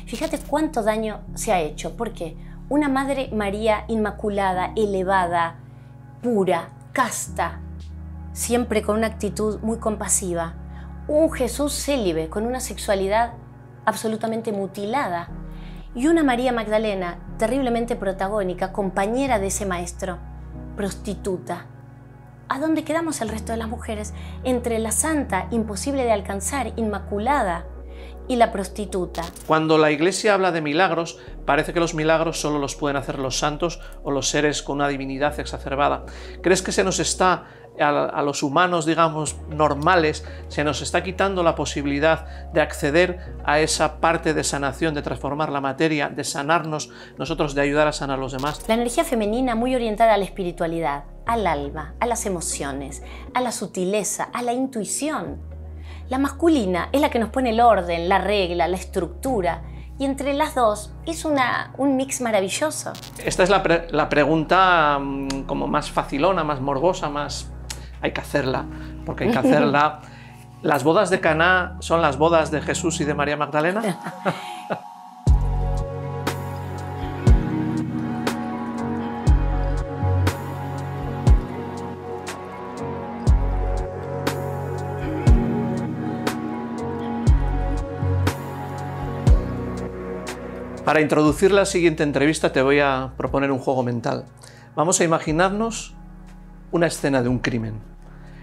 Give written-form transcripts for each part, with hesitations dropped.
Fíjate cuánto daño se ha hecho. ¿Por qué? Una Madre María inmaculada, elevada, pura, casta, siempre con una actitud muy compasiva. Un Jesús célibe, con una sexualidad absolutamente mutilada. Y una María Magdalena terriblemente protagónica, compañera de ese maestro, prostituta. ¿A dónde quedamos el resto de las mujeres? Entre la santa, imposible de alcanzar, inmaculada, y la prostituta. Cuando la Iglesia habla de milagros, parece que los milagros solo los pueden hacer los santos o los seres con una divinidad exacerbada. ¿Crees que se nos está, a los humanos, digamos, normales, se nos está quitando la posibilidad de acceder a esa parte de sanación, de transformar la materia, de sanarnos nosotros, de ayudar a sanar a los demás? La energía femenina muy orientada a la espiritualidad, al alma, a las emociones, a la sutileza, a la intuición. La masculina es la que nos pone el orden, la regla, la estructura, y entre las dos es un mix maravilloso. Esta es la pregunta como más facilona, más morbosa, más... Hay que hacerla, porque hay que hacerla. ¿Las bodas de Caná son las bodas de Jesús y de María Magdalena? Para introducir la siguiente entrevista te voy a proponer un juego mental. Vamos a imaginarnos una escena de un crimen.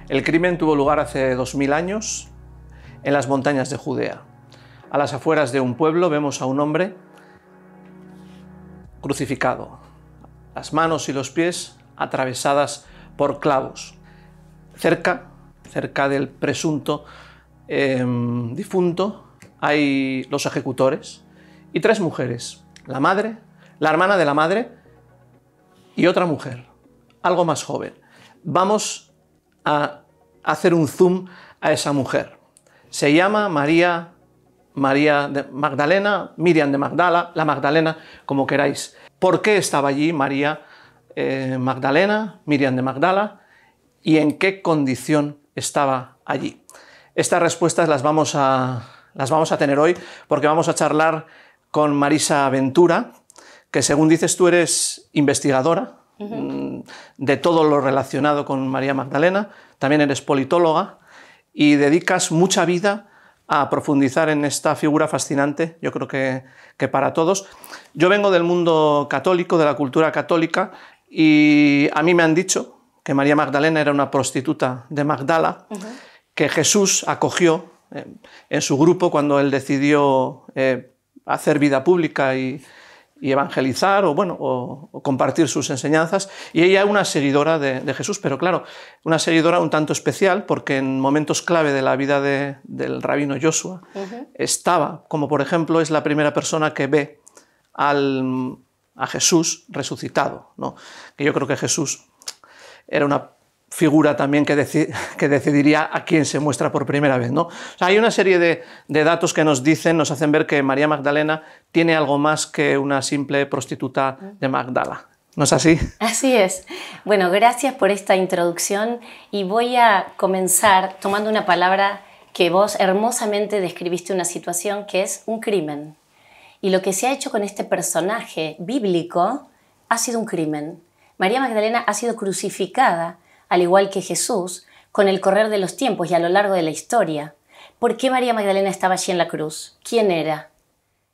El crimen tuvo lugar hace 2000 años en las montañas de Judea. A las afueras de un pueblo vemos a un hombre crucificado, las manos y los pies atravesadas por clavos. Cerca del presunto difunto hay los ejecutores y 3 mujeres, la madre, la hermana de la madre y otra mujer, algo más joven. Vamos a hacer un zoom a esa mujer. Se llama María de Magdalena, Miriam de Magdala, la Magdalena, como queráis. ¿Por qué estaba allí María Magdalena, Miriam de Magdala, y en qué condición estaba allí? Estas respuestas las vamos a tener hoy porque vamos a charlar con Marisa Ventura, que según dices tú eres investigadora de todo lo relacionado con María Magdalena, también eres politóloga y dedicas mucha vida a profundizar en esta figura fascinante, yo creo que para todos. Yo vengo del mundo católico, de la cultura católica, y a mí me han dicho que María Magdalena era una prostituta de Magdala, que Jesús acogió en su grupo cuando él decidió hacer vida pública y evangelizar o compartir sus enseñanzas, y ella es una seguidora de Jesús, pero claro, una seguidora un tanto especial porque en momentos clave de la vida del rabino Joshua estaba, como por ejemplo es la primera persona que ve a Jesús resucitado, ¿no? Que yo creo que Jesús era una figura también que decidiría a quién se muestra por primera vez, ¿no? O sea, hay una serie de datos que nos hacen ver que María Magdalena tiene algo más que una simple prostituta de Magdala. ¿No es así? Así es. Bueno, gracias por esta introducción y voy a comenzar tomando una palabra que vos hermosamente describiste una situación que es un crimen. Y lo que se ha hecho con este personaje bíblico ha sido un crimen. María Magdalena ha sido crucificada al igual que Jesús, con el correr de los tiempos y a lo largo de la historia. ¿Por qué María Magdalena estaba allí en la cruz? ¿Quién era?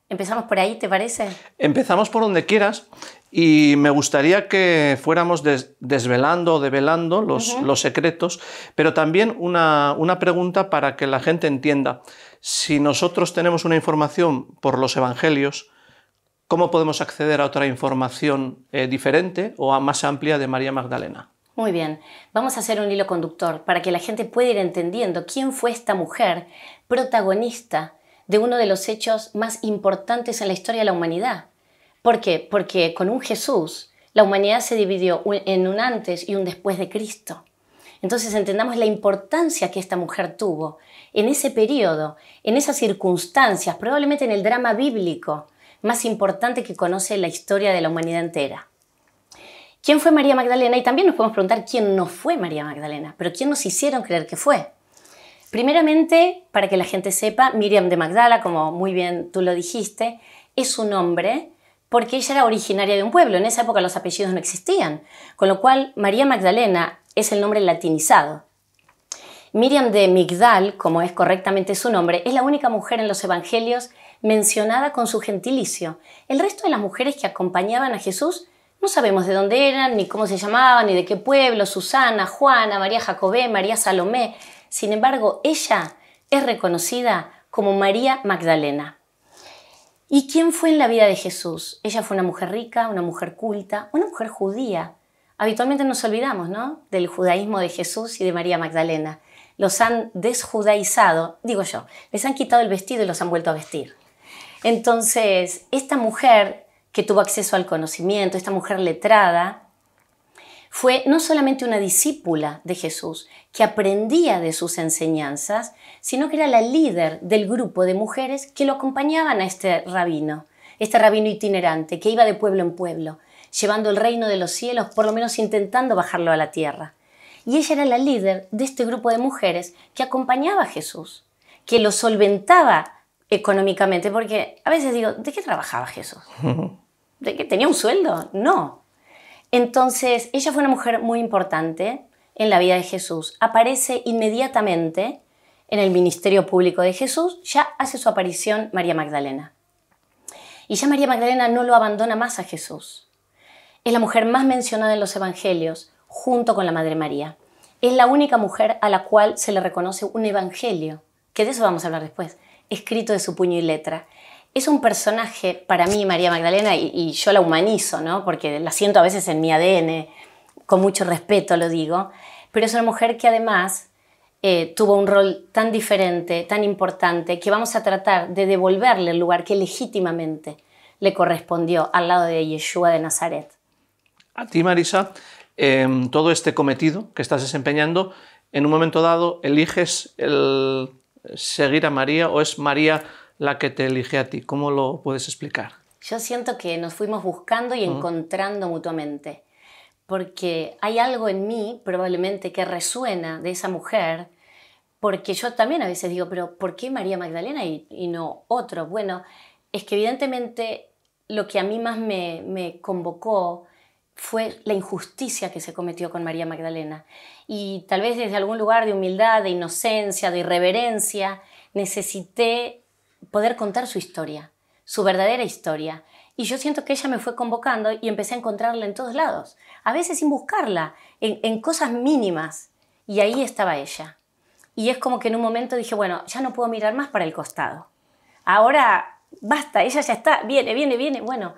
¿Empezamos por ahí, te parece? Empezamos por donde quieras y me gustaría que fuéramos desvelando o develando los secretos, pero también una pregunta para que la gente entienda. Si nosotros tenemos una información por los evangelios, ¿cómo podemos acceder a otra información diferente o más amplia de María Magdalena? Muy bien, vamos a hacer un hilo conductor para que la gente pueda ir entendiendo quién fue esta mujer protagonista de uno de los hechos más importantes en la historia de la humanidad. ¿Por qué? Porque con un Jesús la humanidad se dividió en un antes y un después de Cristo. Entonces entendamos la importancia que esta mujer tuvo en ese periodo, en esas circunstancias, probablemente en el drama bíblico más importante que conoce la historia de la humanidad entera. ¿Quién fue María Magdalena? Y también nos podemos preguntar quién no fue María Magdalena, pero ¿quién nos hicieron creer que fue? Primeramente, para que la gente sepa, Miriam de Magdala, como muy bien tú lo dijiste, es su nombre porque ella era originaria de un pueblo. En esa época los apellidos no existían, con lo cual María Magdalena es el nombre latinizado. Miriam de Migdal, como es correctamente su nombre, es la única mujer en los evangelios mencionada con su gentilicio. El resto de las mujeres que acompañaban a Jesús no sabemos de dónde eran, ni cómo se llamaban, ni de qué pueblo: Susana, Juana, María Jacobé, María Salomé. Sin embargo, ella es reconocida como María Magdalena. ¿Y quién fue en la vida de Jesús? Ella fue una mujer rica, una mujer culta, una mujer judía. Habitualmente nos olvidamos, ¿no?, del judaísmo de Jesús y de María Magdalena. Los han desjudaizado, digo yo, les han quitado el vestido y los han vuelto a vestir. Entonces, esta mujer que tuvo acceso al conocimiento, esta mujer letrada, fue no solamente una discípula de Jesús, que aprendía de sus enseñanzas, sino que era la líder del grupo de mujeres que lo acompañaban a este rabino itinerante, que iba de pueblo en pueblo, llevando el reino de los cielos, por lo menos intentando bajarlo a la tierra. Y ella era la líder de este grupo de mujeres que acompañaba a Jesús, que lo solventaba económicamente, porque a veces digo, ¿de qué trabajaba Jesús? ¿De qué tenía un sueldo? No. Entonces, ella fue una mujer muy importante en la vida de Jesús. Aparece inmediatamente en el ministerio público de Jesús, ya hace su aparición María Magdalena. Y ya María Magdalena no lo abandona más a Jesús. Es la mujer más mencionada en los evangelios, junto con la Madre María. Es la única mujer a la cual se le reconoce un evangelio, que de eso vamos a hablar después, escrito de su puño y letra. Es un personaje, para mí, María Magdalena, y yo la humanizo, ¿no?, porque la siento a veces en mi ADN, con mucho respeto lo digo, pero es una mujer que además tuvo un rol tan diferente, tan importante, que vamos a tratar de devolverle el lugar que legítimamente le correspondió al lado de Yeshua de Nazaret. A ti, Marisa, todo este cometido que estás desempeñando, en un momento dado eliges el seguir a María, o es María la que te elige a ti. ¿Cómo lo puedes explicar? Yo siento que nos fuimos buscando y encontrando mutuamente, porque hay algo en mí probablemente que resuena de esa mujer, porque yo también a veces digo, pero ¿por qué María Magdalena y no otro? Bueno, es que evidentemente lo que a mí más me convocó fue la injusticia que se cometió con María Magdalena. Y tal vez desde algún lugar de humildad, de inocencia, de irreverencia, necesité poder contar su historia, su verdadera historia. Y yo siento que ella me fue convocando y empecé a encontrarla en todos lados, a veces sin buscarla, en cosas mínimas. Y ahí estaba ella. Y es como que en un momento dije, bueno, ya no puedo mirar más para el costado. Ahora basta, ella ya está, viene. Bueno,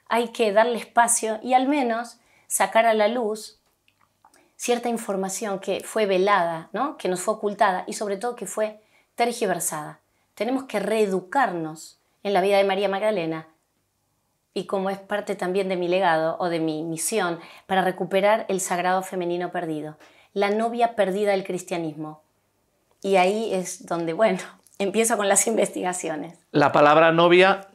hay que darle espacio y al menos sacar a la luz cierta información que fue velada, ¿no?, que nos fue ocultada y sobre todo que fue tergiversada. Tenemos que reeducarnos en la vida de María Magdalena, y como es parte también de mi legado o de mi misión, para recuperar el sagrado femenino perdido, la novia perdida del cristianismo. Y ahí es donde, bueno, empiezo con las investigaciones. La palabra novia,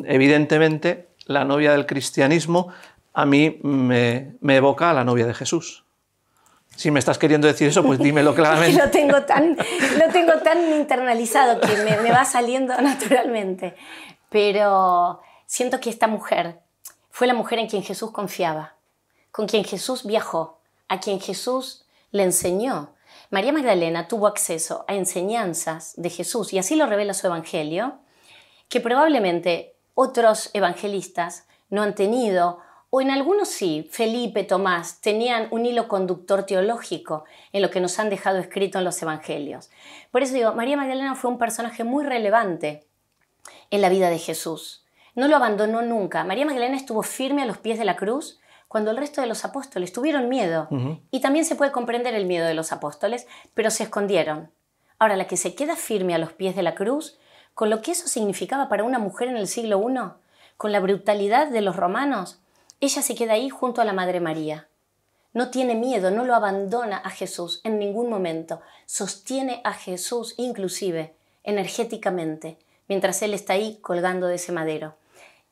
evidentemente, la novia del cristianismo, a mí me evoca a la novia de Jesús. Si me estás queriendo decir eso, pues dímelo claramente. Lo tengo tan internalizado que me va saliendo naturalmente. Pero siento que esta mujer fue la mujer en quien Jesús confiaba, con quien Jesús viajó, a quien Jesús le enseñó. María Magdalena tuvo acceso a enseñanzas de Jesús, y así lo revela su evangelio, que probablemente otros evangelistas no han tenido, o en algunos sí, Felipe, Tomás, tenían un hilo conductor teológico en lo que nos han dejado escrito en los evangelios. Por eso digo, María Magdalena fue un personaje muy relevante en la vida de Jesús. No lo abandonó nunca. María Magdalena estuvo firme a los pies de la cruz cuando el resto de los apóstoles tuvieron miedo. Y también se puede comprender el miedo de los apóstoles, pero se escondieron. Ahora, la que se queda firme a los pies de la cruz, con lo que eso significaba para una mujer en el siglo I, con la brutalidad de los romanos, ella se queda ahí junto a la Madre María. No tiene miedo, no lo abandona a Jesús en ningún momento. Sostiene a Jesús inclusive energéticamente, mientras él está ahí colgando de ese madero.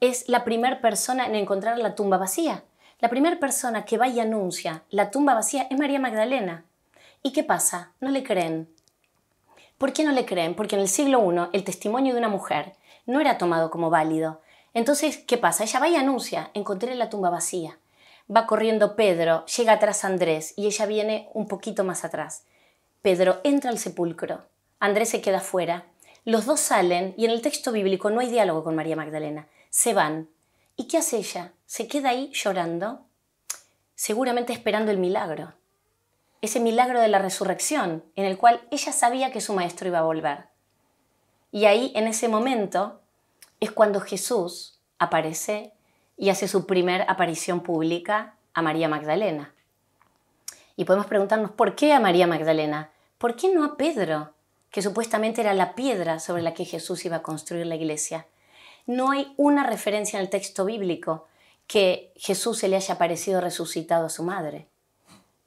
Es la primera persona en encontrar la tumba vacía. La primera persona que va y anuncia la tumba vacía es María Magdalena. ¿Y qué pasa? No le creen. ¿Por qué no le creen? Porque en el siglo I el testimonio de una mujer no era tomado como válido. Entonces, ¿qué pasa? Ella va y anuncia, encontré la tumba vacía. Va corriendo Pedro, llega atrás Andrés y ella viene un poquito más atrás. Pedro entra al sepulcro, Andrés se queda fuera. Los dos salen y en el texto bíblico no hay diálogo con María Magdalena. Se van. ¿Y qué hace ella? Se queda ahí llorando, seguramente esperando el milagro. Ese milagro de la resurrección, en el cual ella sabía que su maestro iba a volver. Y ahí, en ese momento, es cuando Jesús aparece y hace su primera aparición pública a María Magdalena. Y podemos preguntarnos, ¿por qué a María Magdalena? ¿Por qué no a Pedro, que supuestamente era la piedra sobre la que Jesús iba a construir la iglesia? No hay una referencia en el texto bíblico que Jesús se le haya aparecido resucitado a su madre.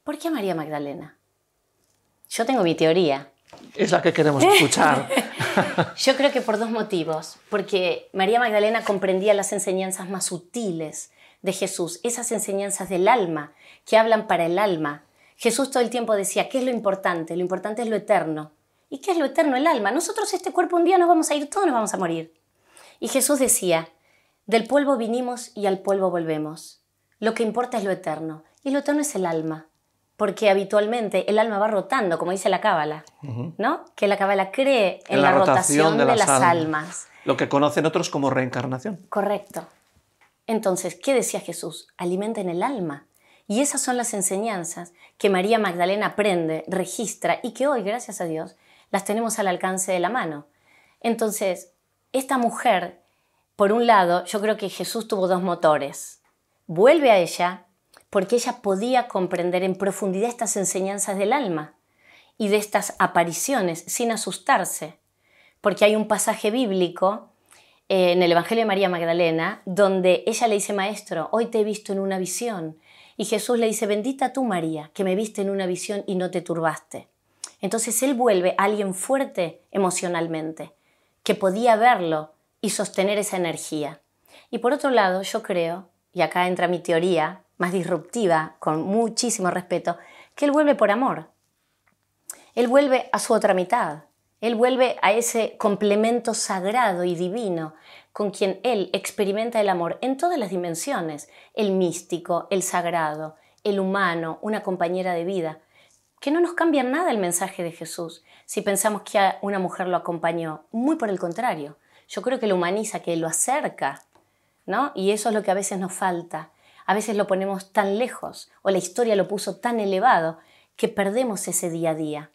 ¿Por qué a María Magdalena? Yo tengo mi teoría. Es la que queremos escuchar. Yo creo que por dos motivos. Porque María Magdalena comprendía las enseñanzas más sutiles de Jesús, esas enseñanzas del alma, que hablan para el alma. Jesús todo el tiempo decía, ¿qué es lo importante? Lo importante es lo eterno. ¿Y qué es lo eterno? El alma. Nosotros este cuerpo un día nos vamos a ir, todos nos vamos a morir. Y Jesús decía, del polvo vinimos y al polvo volvemos. Lo que importa es lo eterno. Y lo eterno es el alma. Porque habitualmente el alma va rotando, como dice la Cábala, ¿no? Que la Cábala cree en la rotación de las almas. Lo que conocen otros como reencarnación. Correcto. Entonces, ¿qué decía Jesús? Alimenten el alma. Y esas son las enseñanzas que María Magdalena aprende, registra y que hoy, gracias a Dios, las tenemos al alcance de la mano. Entonces, esta mujer, por un lado, yo creo que Jesús tuvo dos motores. Vuelve a ella porque ella podía comprender en profundidad estas enseñanzas del alma y de estas apariciones sin asustarse. Porque hay un pasaje bíblico en el Evangelio de María Magdalena donde ella le dice, Maestro, hoy te he visto en una visión. Y Jesús le dice, bendita tú María, que me viste en una visión y no te turbaste. Entonces él vuelve a alguien fuerte emocionalmente, que podía verlo y sostener esa energía. Y por otro lado, yo creo, y acá entra mi teoría más disruptiva, con muchísimo respeto, que él vuelve por amor. Él vuelve a su otra mitad. Él vuelve a ese complemento sagrado y divino con quien él experimenta el amor en todas las dimensiones, el místico, el sagrado, el humano, una compañera de vida, que no nos cambia nada el mensaje de Jesús si pensamos que a una mujer lo acompañó. Muy por el contrario, yo creo que lo humaniza, que lo acerca, ¿no? Y eso es lo que a veces nos falta. A veces lo ponemos tan lejos o la historia lo puso tan elevado que perdemos ese día a día.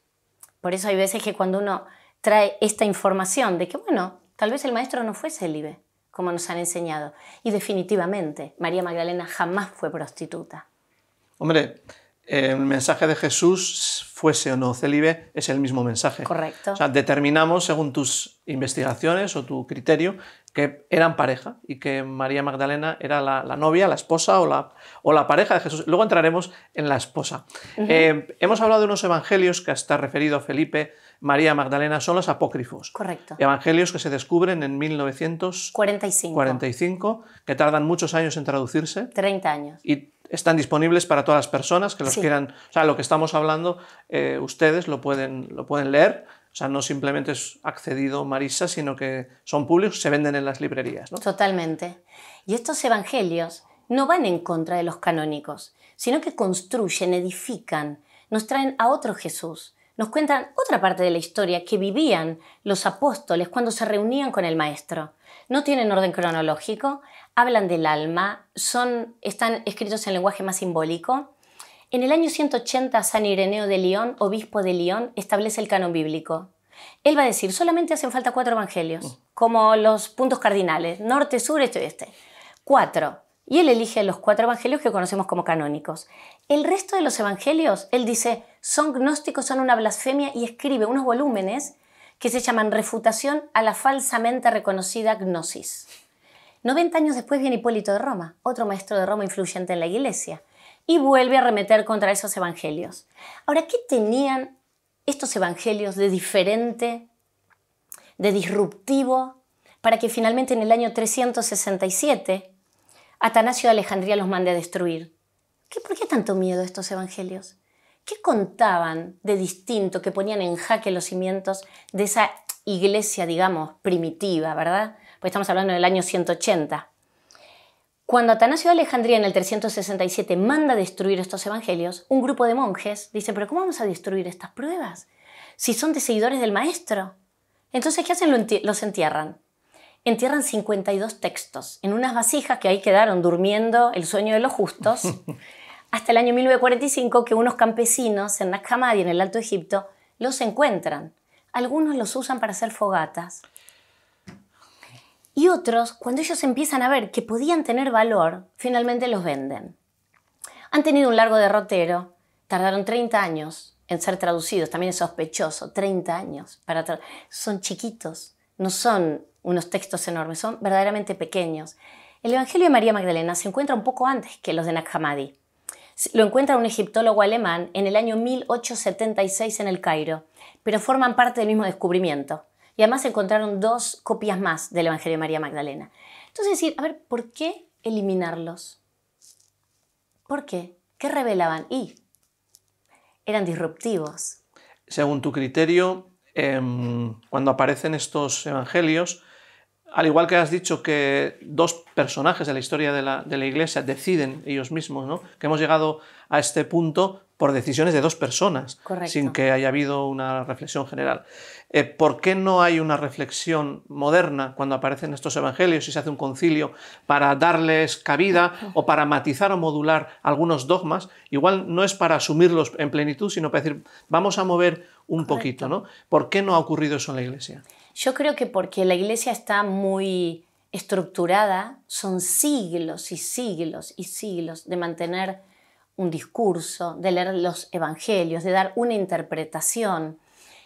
Por eso hay veces que cuando uno trae esta información de que, bueno, tal vez el maestro no fue célibe, como nos han enseñado. Y definitivamente, María Magdalena jamás fue prostituta. Hombre, el mensaje de Jesús, fuese o no célibe, es el mismo mensaje. Correcto. O sea, determinamos, según tus investigaciones o tu criterio, que eran pareja y que María Magdalena era la novia, la esposa o la pareja de Jesús. Luego entraremos en la esposa. Hemos hablado de unos evangelios que está referido a Felipe, María Magdalena, son los apócrifos. Correcto. Evangelios que se descubren en 1945, que tardan muchos años en traducirse. 30 años. Y están disponibles para todas las personas que los quieran. O sea, lo que estamos hablando, ustedes lo pueden leer. O sea, no simplemente es accedido Marisa, sino que son públicos, se venden en las librerías, ¿no? Totalmente. Y estos evangelios no van en contra de los canónicos, sino que construyen, edifican, nos traen a otro Jesús, nos cuentan otra parte de la historia que vivían los apóstoles cuando se reunían con el Maestro. No tienen orden cronológico, hablan del alma, están escritos en lenguaje más simbólico. En el año 180, San Ireneo de León, obispo de León, establece el canon bíblico. Él va a decir, solamente hacen falta 4 evangelios, como los puntos cardinales, norte, sur, este y oeste. 4. Y él elige los 4 evangelios que conocemos como canónicos. El resto de los evangelios, él dice, son gnósticos, son una blasfemia, y escribe unos volúmenes que se llaman Refutación a la falsamente reconocida gnosis. 90 años después viene Hipólito de Roma, otro maestro de Roma influyente en la Iglesia, y vuelve a arremeter contra esos evangelios. Ahora, ¿qué tenían estos evangelios de diferente, de disruptivo, para que finalmente en el año 367 Atanasio de Alejandría los mande a destruir? ¿Por qué tanto miedo a estos evangelios? ¿Qué contaban de distinto que ponían en jaque los cimientos de esa iglesia, digamos, primitiva, ¿verdad? Pues estamos hablando del año 180. Cuando Atanasio de Alejandría en el 367 manda destruir estos evangelios, un grupo de monjes dice, ¿pero cómo vamos a destruir estas pruebas? Si son de seguidores del maestro. Entonces, ¿qué hacen? Los entierran. Entierran 52 textos en unas vasijas que ahí quedaron durmiendo el sueño de los justos, hasta el año 1945 que unos campesinos en Nag Hammadi, en el Alto Egipto, los encuentran. Algunos los usan para hacer fogatas. Y otros, cuando ellos empiezan a ver que podían tener valor, finalmente los venden. Han tenido un largo derrotero, tardaron 30 años en ser traducidos, también es sospechoso, 30 años. Son chiquitos, no son unos textos enormes, son verdaderamente pequeños. El Evangelio de María Magdalena se encuentra un poco antes que los de Nag Hammadi. Lo encuentra un egiptólogo alemán en el año 1876 en el Cairo, pero forman parte del mismo descubrimiento. Y además encontraron 2 copias más del Evangelio de María Magdalena. Entonces decir, a ver, ¿por qué eliminarlos? ¿Por qué? ¿Qué revelaban? Y eran disruptivos. Según tu criterio, cuando aparecen estos evangelios, al igual que has dicho que 2 personajes de la historia de la Iglesia deciden ellos mismos, ¿no? Que hemos llegado a este punto por decisiones de 2 personas, Correcto. Sin que haya habido una reflexión general. ¿Por qué no hay una reflexión moderna cuando aparecen estos evangelios y se hace un concilio para darles cabida o para matizar o modular algunos dogmas? Igual no es para asumirlos en plenitud, sino para decir, vamos a mover un poquito, ¿no? ¿Por qué no ha ocurrido eso en la Iglesia? Yo creo que porque la Iglesia está muy estructurada, son siglos y siglos y siglos de mantener un discurso, de leer los evangelios, de dar una interpretación.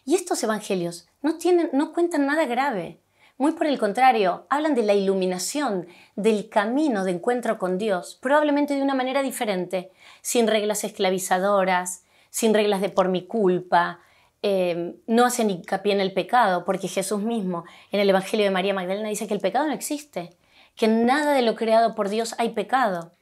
Y estos evangelios no cuentan nada grave. Muy por el contrario, hablan de la iluminación, del camino de encuentro con Dios, probablemente de una manera diferente, sin reglas esclavizadoras, sin reglas de por mi culpa. No hacen hincapié en el pecado, porque Jesús mismo en el Evangelio de María Magdalena dice que el pecado no existe, que en nada de lo creado por Dios hay pecado.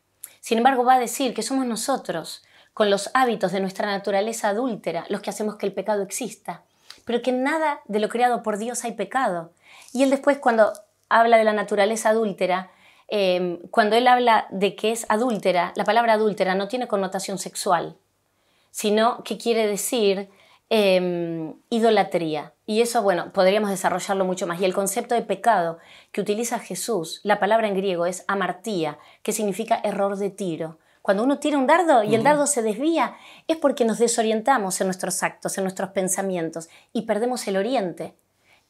Sin embargo, va a decir que somos nosotros, con los hábitos de nuestra naturaleza adúltera, los que hacemos que el pecado exista, pero que en nada de lo creado por Dios hay pecado. Y él después, cuando habla de la naturaleza adúltera, cuando él habla de que es adúltera, la palabra adúltera no tiene connotación sexual, sino que quiere decir idolatría. Y eso, bueno, podríamos desarrollarlo mucho más. Y el concepto de pecado que utiliza Jesús, la palabra en griego es amartía, que significa error de tiro. Cuando uno tira un dardo y el dardo se desvía, es porque nos desorientamos en nuestros actos, en nuestros pensamientos y perdemos el oriente.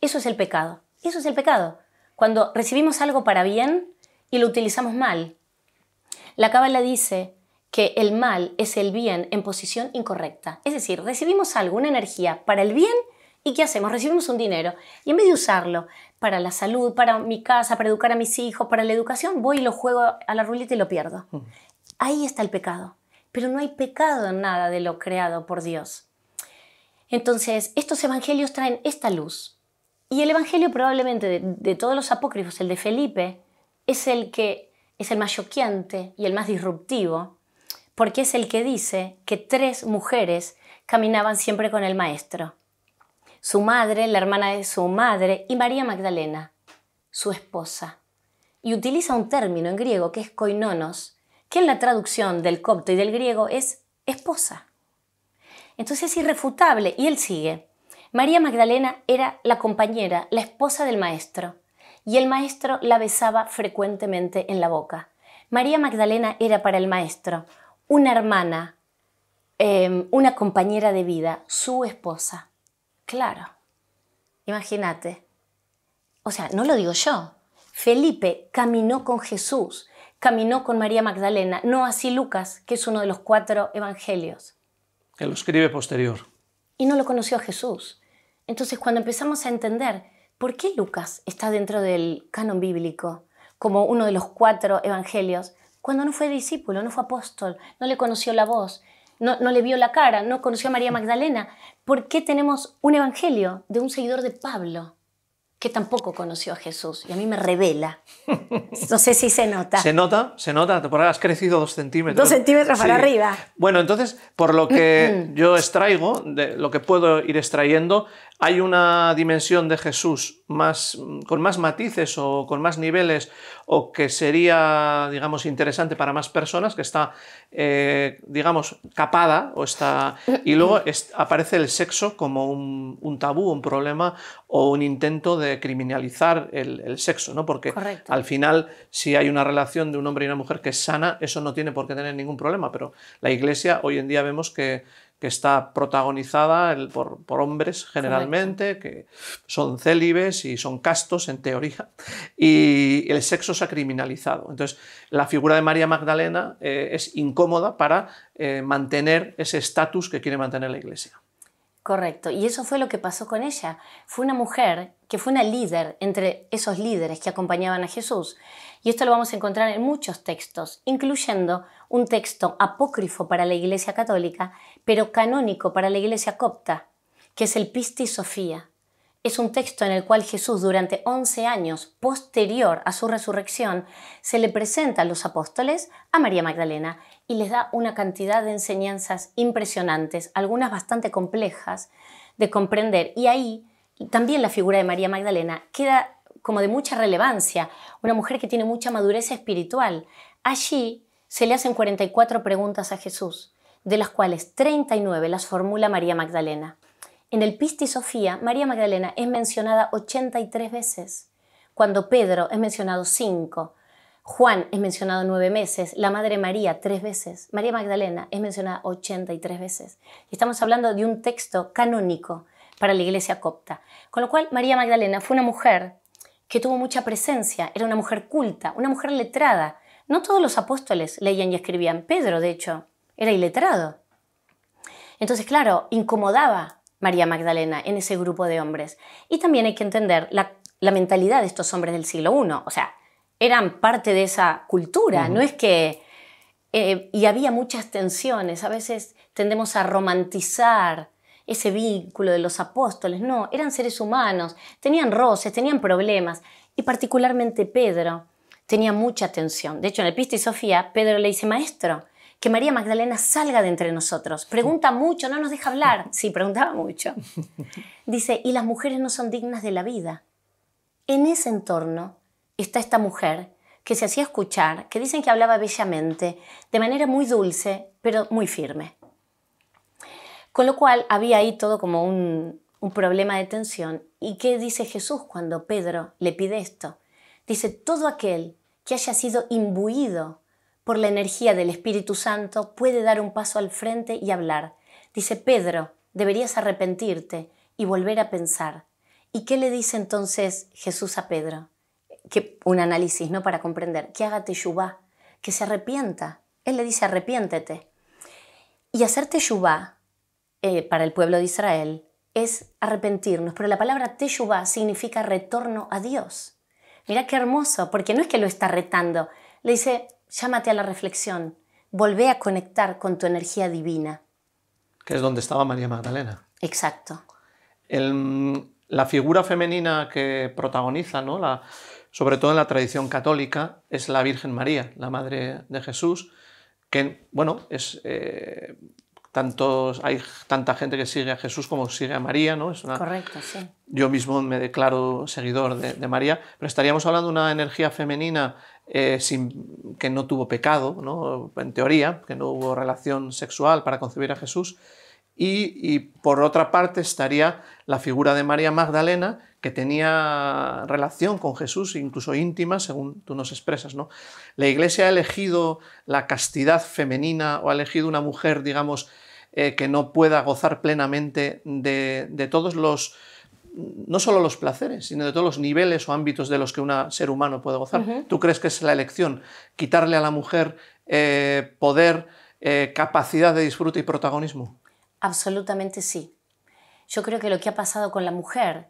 Eso es el pecado. Eso es el pecado. Cuando recibimos algo para bien y lo utilizamos mal. La Cábala dice que el mal es el bien en posición incorrecta. Es decir, recibimos algo, una energía para el bien, ¿y qué hacemos? Recibimos un dinero y en vez de usarlo para la salud, para mi casa, para educar a mis hijos, para la educación, voy y lo juego a la ruleta y lo pierdo. Ahí está el pecado. Pero no hay pecado en nada de lo creado por Dios. Entonces, estos evangelios traen esta luz. Y el evangelio probablemente de todos los apócrifos, el de Felipe, es el que es el más choqueante y el más disruptivo, porque es el que dice que 3 mujeres caminaban siempre con el maestro. Su madre, la hermana de su madre, y María Magdalena, su esposa. Y utiliza un término en griego que es koinonos, que en la traducción del copto y del griego es esposa. Entonces es irrefutable, y él sigue. María Magdalena era la compañera, la esposa del maestro, y el maestro la besaba frecuentemente en la boca. María Magdalena era para el maestro una hermana, una compañera de vida, su esposa. Claro, imagínate. O sea, no lo digo yo. Felipe caminó con Jesús, caminó con María Magdalena, no así Lucas, que es uno de los 4 evangelios. Que lo escribe posterior. Y no lo conoció a Jesús. Entonces, cuando empezamos a entender por qué Lucas está dentro del canon bíblico como uno de los 4 evangelios, cuando no fue discípulo, no fue apóstol, no le conoció la voz, no le vio la cara, no conoció a María Magdalena, ¿por qué tenemos un evangelio de un seguidor de Pablo? que tampoco conoció a Jesús. Y a mí me revela. No sé si se nota. Se nota, por ahora has crecido 2 centímetros. 2 centímetros para arriba. Bueno, entonces, por lo que yo extraigo, de lo que puedo ir extrayendo, hay una dimensión de Jesús con más matices o con más niveles, o que sería, digamos, interesante para más personas, que está, digamos, capada, y luego aparece el sexo como un tabú, un problema o un intento de criminalizar el sexo, ¿no? Porque Correcto. Al final, si hay una relación de un hombre y una mujer que es sana, eso no tiene por qué tener ningún problema, pero la Iglesia hoy en día vemos que está protagonizada por hombres generalmente, que son célibes y son castos en teoría, y el sexo se ha criminalizado. Entonces, la figura de María Magdalena es incómoda para mantener ese estatus que quiere mantener la Iglesia. Correcto, y eso fue lo que pasó con ella. Fue una mujer que fue una líder entre esos líderes que acompañaban a Jesús. Y esto lo vamos a encontrar en muchos textos, incluyendo un texto apócrifo para la Iglesia Católica, pero canónico para la Iglesia Copta, que es el Pistis Sophia. Es un texto en el cual Jesús, durante 11 años posterior a su resurrección, se le presenta a los apóstoles a María Magdalena y les da una cantidad de enseñanzas impresionantes, algunas bastante complejas de comprender. Y ahí también la figura de María Magdalena queda como de mucha relevancia, una mujer que tiene mucha madurez espiritual. Allí se le hacen 44 preguntas a Jesús, de las cuales 39 las formula María Magdalena. En el Pistis Sophia, María Magdalena es mencionada 83 veces, cuando Pedro es mencionado 5, Juan es mencionado 9 veces, la Madre María 3 veces, María Magdalena es mencionada 83 veces. Y estamos hablando de un texto canónico para la Iglesia Copta. Con lo cual, María Magdalena fue una mujer que tuvo mucha presencia, era una mujer culta, una mujer letrada. No todos los apóstoles leían y escribían. Pedro, de hecho, era iletrado. Entonces, claro, incomodaba María Magdalena en ese grupo de hombres. Y también hay que entender la mentalidad de estos hombres del siglo I. O sea, eran parte de esa cultura, no es que... y había muchas tensiones, a veces tendemos a romantizar ese vínculo de los apóstoles. No, eran seres humanos, tenían roces, tenían problemas. Y particularmente Pedro tenía mucha tensión. De hecho, en el Pistis Sophia, Pedro le dice, maestro, que María Magdalena salga de entre nosotros. Pregunta mucho, no nos deja hablar. Sí, preguntaba mucho. Dice, y las mujeres no son dignas de la vida. En ese entorno está esta mujer que se hacía escuchar, que dicen que hablaba bellamente, de manera muy dulce, pero muy firme. Con lo cual había ahí todo como un problema de tensión. ¿Y qué dice Jesús cuando Pedro le pide esto? Dice, todo aquel que haya sido imbuido por la energía del Espíritu Santo puede dar un paso al frente y hablar. Dice, Pedro, deberías arrepentirte y volver a pensar. ¿Y qué le dice entonces Jesús a Pedro? Un análisis, ¿no? Para comprender. Que haga teshuvá, que se arrepienta. Él le dice, arrepiéntete. Y hacer teshuvá, para el pueblo de Israel, es arrepentirnos. Pero la palabra teshuvá significa retorno a Dios. Mira qué hermoso, porque no es que lo está retando. Le dice, llámate a la reflexión, volvé a conectar con tu energía divina. Que es donde estaba María Magdalena. Exacto. La figura femenina que protagoniza, ¿no? Sobre todo en la tradición católica, es la Virgen María, la Madre de Jesús, que, bueno, hay tanta gente que sigue a Jesús como sigue a María, ¿no? Correcto, sí. Yo mismo me declaro seguidor de María, pero estaríamos hablando de una energía femenina que no tuvo pecado, ¿no? En teoría, que no hubo relación sexual para concebir a Jesús. Y por otra parte estaría la figura de María Magdalena, que tenía relación con Jesús, incluso íntima, según tú nos expresas, ¿no? La Iglesia ha elegido la castidad femenina o ha elegido una mujer, digamos, que no pueda gozar plenamente de todos los, no solo los placeres, sino de todos los niveles o ámbitos de los que un ser humano puede gozar. ¿Tú crees que es la elección? Quitarle a la mujer poder, capacidad de disfrute y protagonismo. Absolutamente sí. Yo creo que lo que ha pasado con la mujer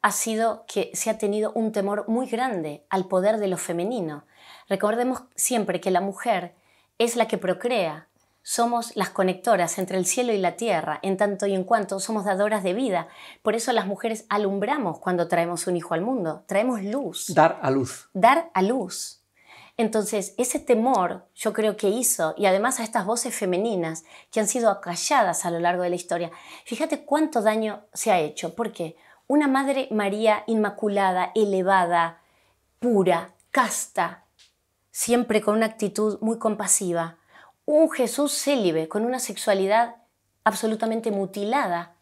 ha sido que se ha tenido un temor muy grande al poder de lo femenino. Recordemos siempre que la mujer es la que procrea, somos las conectoras entre el cielo y la tierra, en tanto y en cuanto somos dadoras de vida. Por eso las mujeres alumbramos cuando traemos un hijo al mundo, traemos luz. Dar a luz. Dar a luz. Entonces, ese temor yo creo que hizo, y además a estas voces femeninas que han sido acalladas a lo largo de la historia, fíjate cuánto daño se ha hecho. ¿Por qué? Una Madre María inmaculada, elevada, pura, casta, siempre con una actitud muy compasiva. Un Jesús célibe, con una sexualidad absolutamente mutilada.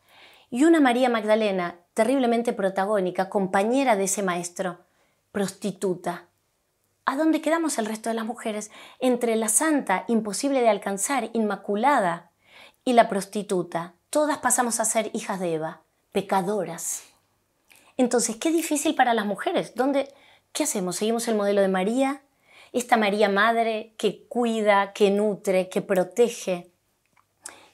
Y una María Magdalena terriblemente protagónica, compañera de ese maestro, prostituta. ¿A dónde quedamos el resto de las mujeres? Entre la santa, imposible de alcanzar, inmaculada, y la prostituta. Todas pasamos a ser hijas de Eva, pecadoras. Entonces, qué difícil para las mujeres. ¿Qué hacemos? ¿Seguimos el modelo de María? Esta María Madre que cuida, que nutre, que protege.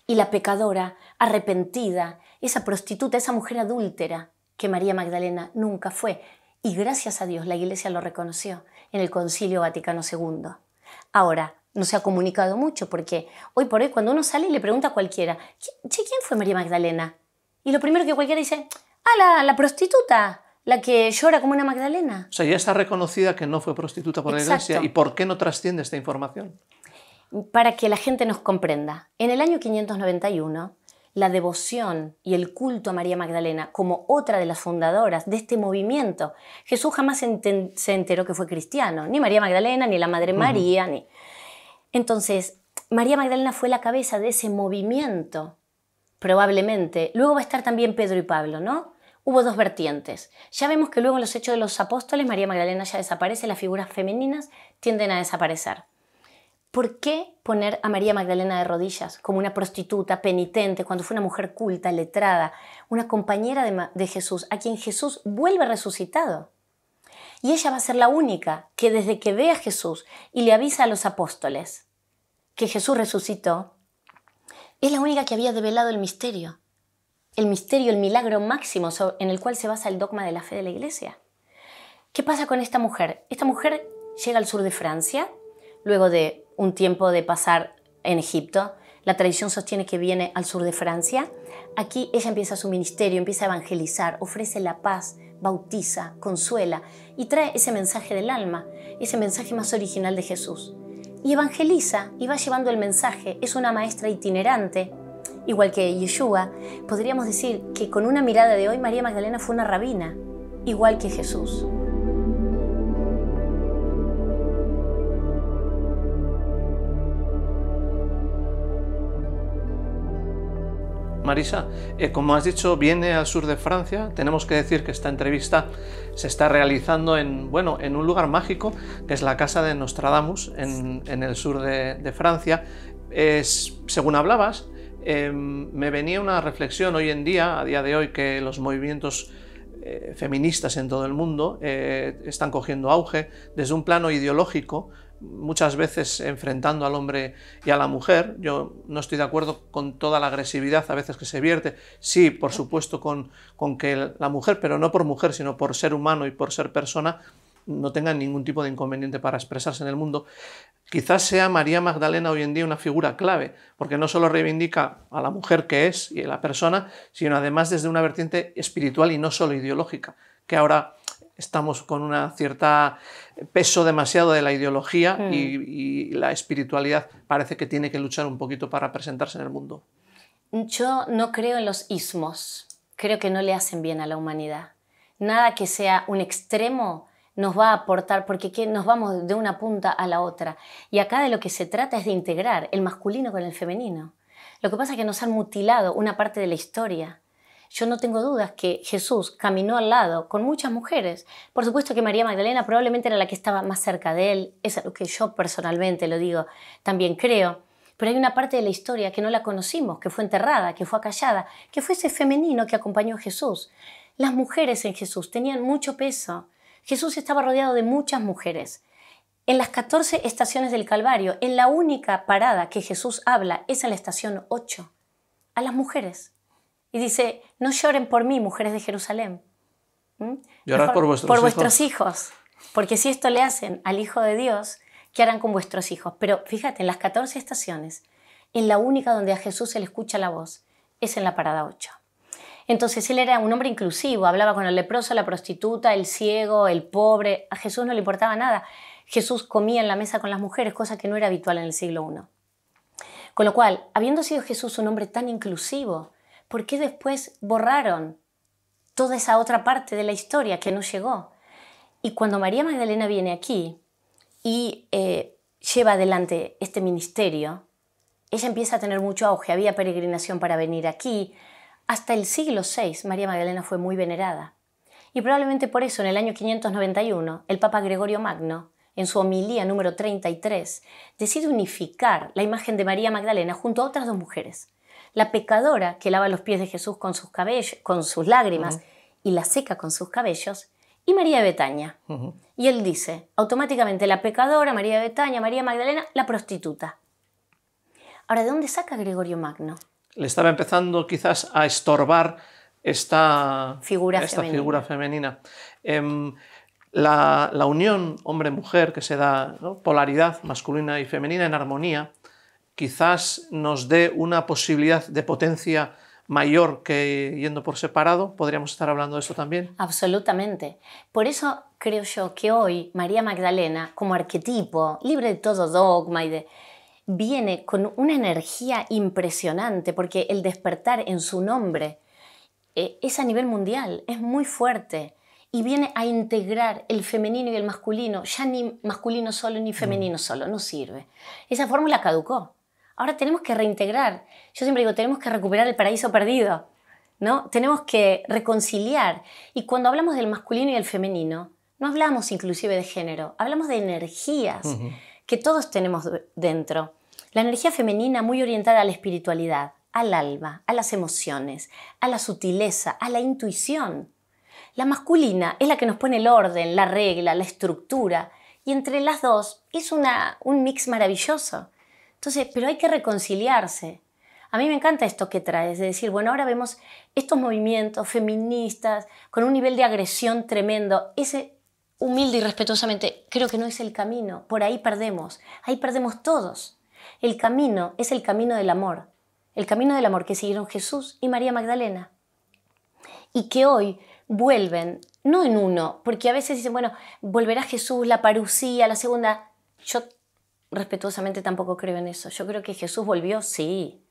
Y la pecadora, arrepentida, esa prostituta, esa mujer adúltera, que María Magdalena nunca fue. Y gracias a Dios la Iglesia lo reconoció en el Concilio Vaticano II. Ahora, no se ha comunicado mucho porque hoy por hoy cuando uno sale y le pregunta a cualquiera, ¿quién fue María Magdalena? Y lo primero que cualquiera dice, la prostituta, la que llora como una Magdalena. O sea, ya está reconocida que no fue prostituta por la Iglesia. ¿Y por qué no trasciende esta información? Para que la gente nos comprenda. En el año 591, la devoción y el culto a María Magdalena como otra de las fundadoras de este movimiento. Jesús jamás se enteró que fue cristiano, ni María Magdalena, ni la Madre María, ni... Entonces, María Magdalena fue la cabeza de ese movimiento, probablemente. Luego va a estar también Pedro y Pablo, ¿no? Hubo dos vertientes. Ya vemos que luego en los Hechos de los Apóstoles María Magdalena ya desaparece, las figuras femeninas tienden a desaparecer. ¿Por qué poner a María Magdalena de rodillas como una prostituta penitente cuando fue una mujer culta, letrada, una compañera de Jesús, a quien Jesús vuelve resucitado? Y ella va a ser la única que desde que ve a Jesús y le avisa a los apóstoles que Jesús resucitó, es la única que había develado el misterio, el milagro máximo en el cual se basa el dogma de la fe de la Iglesia. ¿Qué pasa con esta mujer? Esta mujer llega al sur de Francia, luego de un tiempo de pasar en Egipto. La tradición sostiene que viene al sur de Francia. Aquí ella empieza su ministerio, empieza a evangelizar, ofrece la paz, bautiza, consuela y trae ese mensaje del alma, ese mensaje más original de Jesús. Y evangeliza y va llevando el mensaje. Es una maestra itinerante, igual que Yeshua. Podríamos decir que con una mirada de hoy María Magdalena fue una rabina, igual que Jesús. Marisa, como has dicho, viene al sur de Francia. Tenemos que decir que esta entrevista se está realizando en un lugar mágico, que es la casa de Nostradamus, en el sur de Francia. Según hablabas, me venía una reflexión hoy en día, a día de hoy, que los movimientos feministas en todo el mundo están cogiendo auge desde un plano ideológico, muchas veces enfrentando al hombre y a la mujer. Yo no estoy de acuerdo con toda la agresividad a veces que se vierte, sí, por supuesto, con que la mujer, pero no por mujer, sino por ser humano y por ser persona, no tenga ningún tipo de inconveniente para expresarse en el mundo. Quizás sea María Magdalena hoy en día una figura clave, porque no solo reivindica a la mujer que es y a la persona, sino además desde una vertiente espiritual y no solo ideológica, que ahora estamos con una cierta peso demasiado de la ideología y la espiritualidad parece que tiene que luchar un poquito para presentarse en el mundo. Yo no creo en los ismos, creo que no le hacen bien a la humanidad. Nada que sea un extremo nos va a aportar, porque nos vamos de una punta a la otra. Y acá de lo que se trata es de integrar el masculino con el femenino. Lo que pasa es que nos han mutilado una parte de la historia. Yo no tengo dudas que Jesús caminó al lado con muchas mujeres. Por supuesto que María Magdalena probablemente era la que estaba más cerca de él. Es algo que yo personalmente lo digo, también creo. Pero hay una parte de la historia que no la conocimos, que fue enterrada, que fue acallada, que fue ese femenino que acompañó a Jesús. Las mujeres en Jesús tenían mucho peso. Jesús estaba rodeado de muchas mujeres. En las 14 estaciones del Calvario, en la única parada que Jesús habla es en la estación 8, a las mujeres. Y dice, no lloren por mí, mujeres de Jerusalén. Llorar por vuestros hijos. Porque si esto le hacen al Hijo de Dios, ¿qué harán con vuestros hijos? Pero fíjate, en las 14 estaciones, en la única donde a Jesús se le escucha la voz, es en la parada 8. Entonces él era un hombre inclusivo, hablaba con el leproso, la prostituta, el ciego, el pobre. A Jesús no le importaba nada. Jesús comía en la mesa con las mujeres, cosa que no era habitual en el siglo I. Con lo cual, habiendo sido Jesús un hombre tan inclusivo, ¿por qué después borraron toda esa otra parte de la historia que no llegó? Y cuando María Magdalena viene aquí y lleva adelante este ministerio, ella empieza a tener mucho auge. Había peregrinación para venir aquí. Hasta el siglo VI, María Magdalena fue muy venerada. Y probablemente por eso, en el año 591, el Papa Gregorio Magno, en su homilía número 33, decide unificar la imagen de María Magdalena junto a otras dos mujeres. La pecadora que lava los pies de Jesús con sus lágrimas y la seca con sus cabellos, y María de Betania. Y él dice, automáticamente la pecadora, María de Betania, María Magdalena, la prostituta. Ahora, ¿de dónde saca Gregorio Magno? Le estaba empezando quizás a estorbar esta figura femenina. La unión hombre-mujer que se da, ¿no? Polaridad masculina y femenina en armonía, quizás nos dé una posibilidad de potencia mayor que yendo por separado. ¿Podríamos estar hablando de esto también? Absolutamente. Por eso creo yo que hoy María Magdalena, como arquetipo, libre de todo dogma viene con una energía impresionante, porque el despertar en su nombre es a nivel mundial, es muy fuerte. Y viene a integrar el femenino y el masculino, ya ni masculino solo ni femenino solo, no sirve. Esa fórmula caducó. Ahora tenemos que reintegrar. Yo siempre digo, tenemos que recuperar el paraíso perdido, ¿no? Tenemos que reconciliar. Y cuando hablamos del masculino y el femenino, no hablamos inclusive de género, hablamos de energías que todos tenemos dentro. La energía femenina muy orientada a la espiritualidad, al alma, a las emociones, a la sutileza, a la intuición. La masculina es la que nos pone el orden, la regla, la estructura, y entre las dos es un mix maravilloso. Entonces, pero hay que reconciliarse. A mí me encanta esto que traes, de decir, bueno, ahora vemos estos movimientos feministas con un nivel de agresión tremendo. Ese, humilde y respetuosamente, creo que no es el camino. Por ahí perdemos todos. El camino es el camino del amor que siguieron Jesús y María Magdalena. Y que hoy vuelven, no en uno, porque a veces dicen, bueno, volverá Jesús, la parusía, la segunda. Yo respetuosamente tampoco creo en eso. Yo creo que Jesús volvió, sí,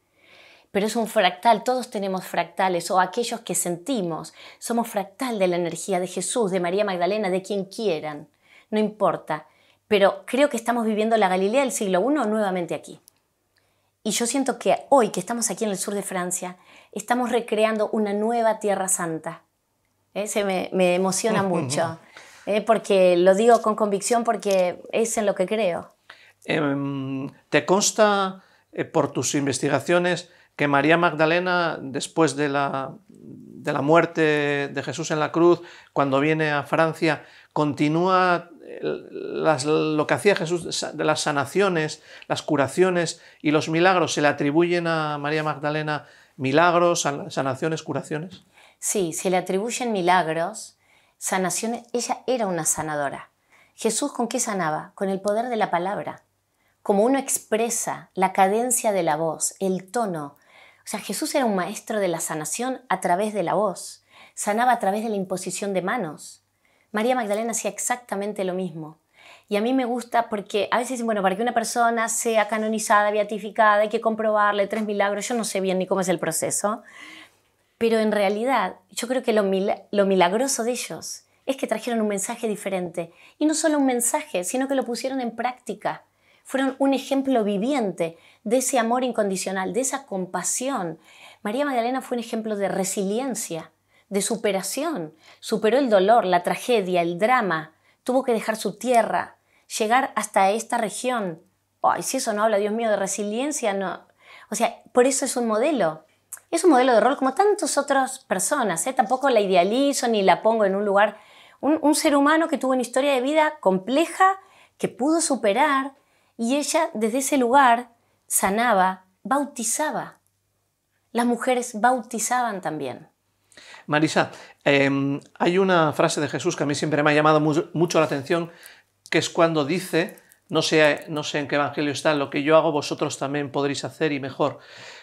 pero es un fractal, todos tenemos fractales, o aquellos que sentimos, somos fractal de la energía de Jesús, de María Magdalena, de quien quieran, no importa. Pero creo que estamos viviendo la Galilea del siglo I nuevamente aquí. Y yo siento que hoy, que estamos aquí en el sur de Francia, estamos recreando una nueva Tierra Santa. Me emociona mucho, porque lo digo con convicción, porque es en lo que creo. ¿Te consta por tus investigaciones que María Magdalena, después de la muerte de Jesús en la cruz, cuando viene a Francia, continúa lo que hacía Jesús de las sanaciones, las curaciones y los milagros? ¿Se le atribuyen a María Magdalena milagros, sanaciones, curaciones? Sí, se le atribuyen milagros, sanaciones. Ella era una sanadora. ¿Jesús con qué sanaba? Con el poder de la palabra. Como uno expresa la cadencia de la voz, el tono. O sea, Jesús era un maestro de la sanación a través de la voz. Sanaba a través de la imposición de manos. María Magdalena hacía exactamente lo mismo. Y a mí me gusta porque a veces dicen, bueno, para que una persona sea canonizada, beatificada, hay que comprobarle 3 milagros. Yo no sé bien ni cómo es el proceso. Pero en realidad, yo creo que lo milagroso de ellos es que trajeron un mensaje diferente. Y no solo un mensaje, sino que lo pusieron en práctica. Fueron un ejemplo viviente de ese amor incondicional, de esa compasión. María Magdalena fue un ejemplo de resiliencia, de superación. Superó el dolor, la tragedia, el drama. Tuvo que dejar su tierra, llegar hasta esta región. Ay, si eso no habla, Dios mío, de resiliencia, no. O sea, por eso es un modelo. Es un modelo de rol como tantas otras personas. Tampoco la idealizo ni la pongo en un lugar. Un ser humano que tuvo una historia de vida compleja, que pudo superar, y ella desde ese lugar sanaba, bautizaba. Las mujeres bautizaban también. Marisa, hay una frase de Jesús que a mí siempre me ha llamado mucho la atención, que es cuando dice no sé en qué evangelio está, lo que yo hago vosotros también podréis hacer y mejor.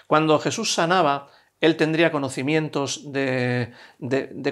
Cuando Jesús sanaba, él tendría conocimientos de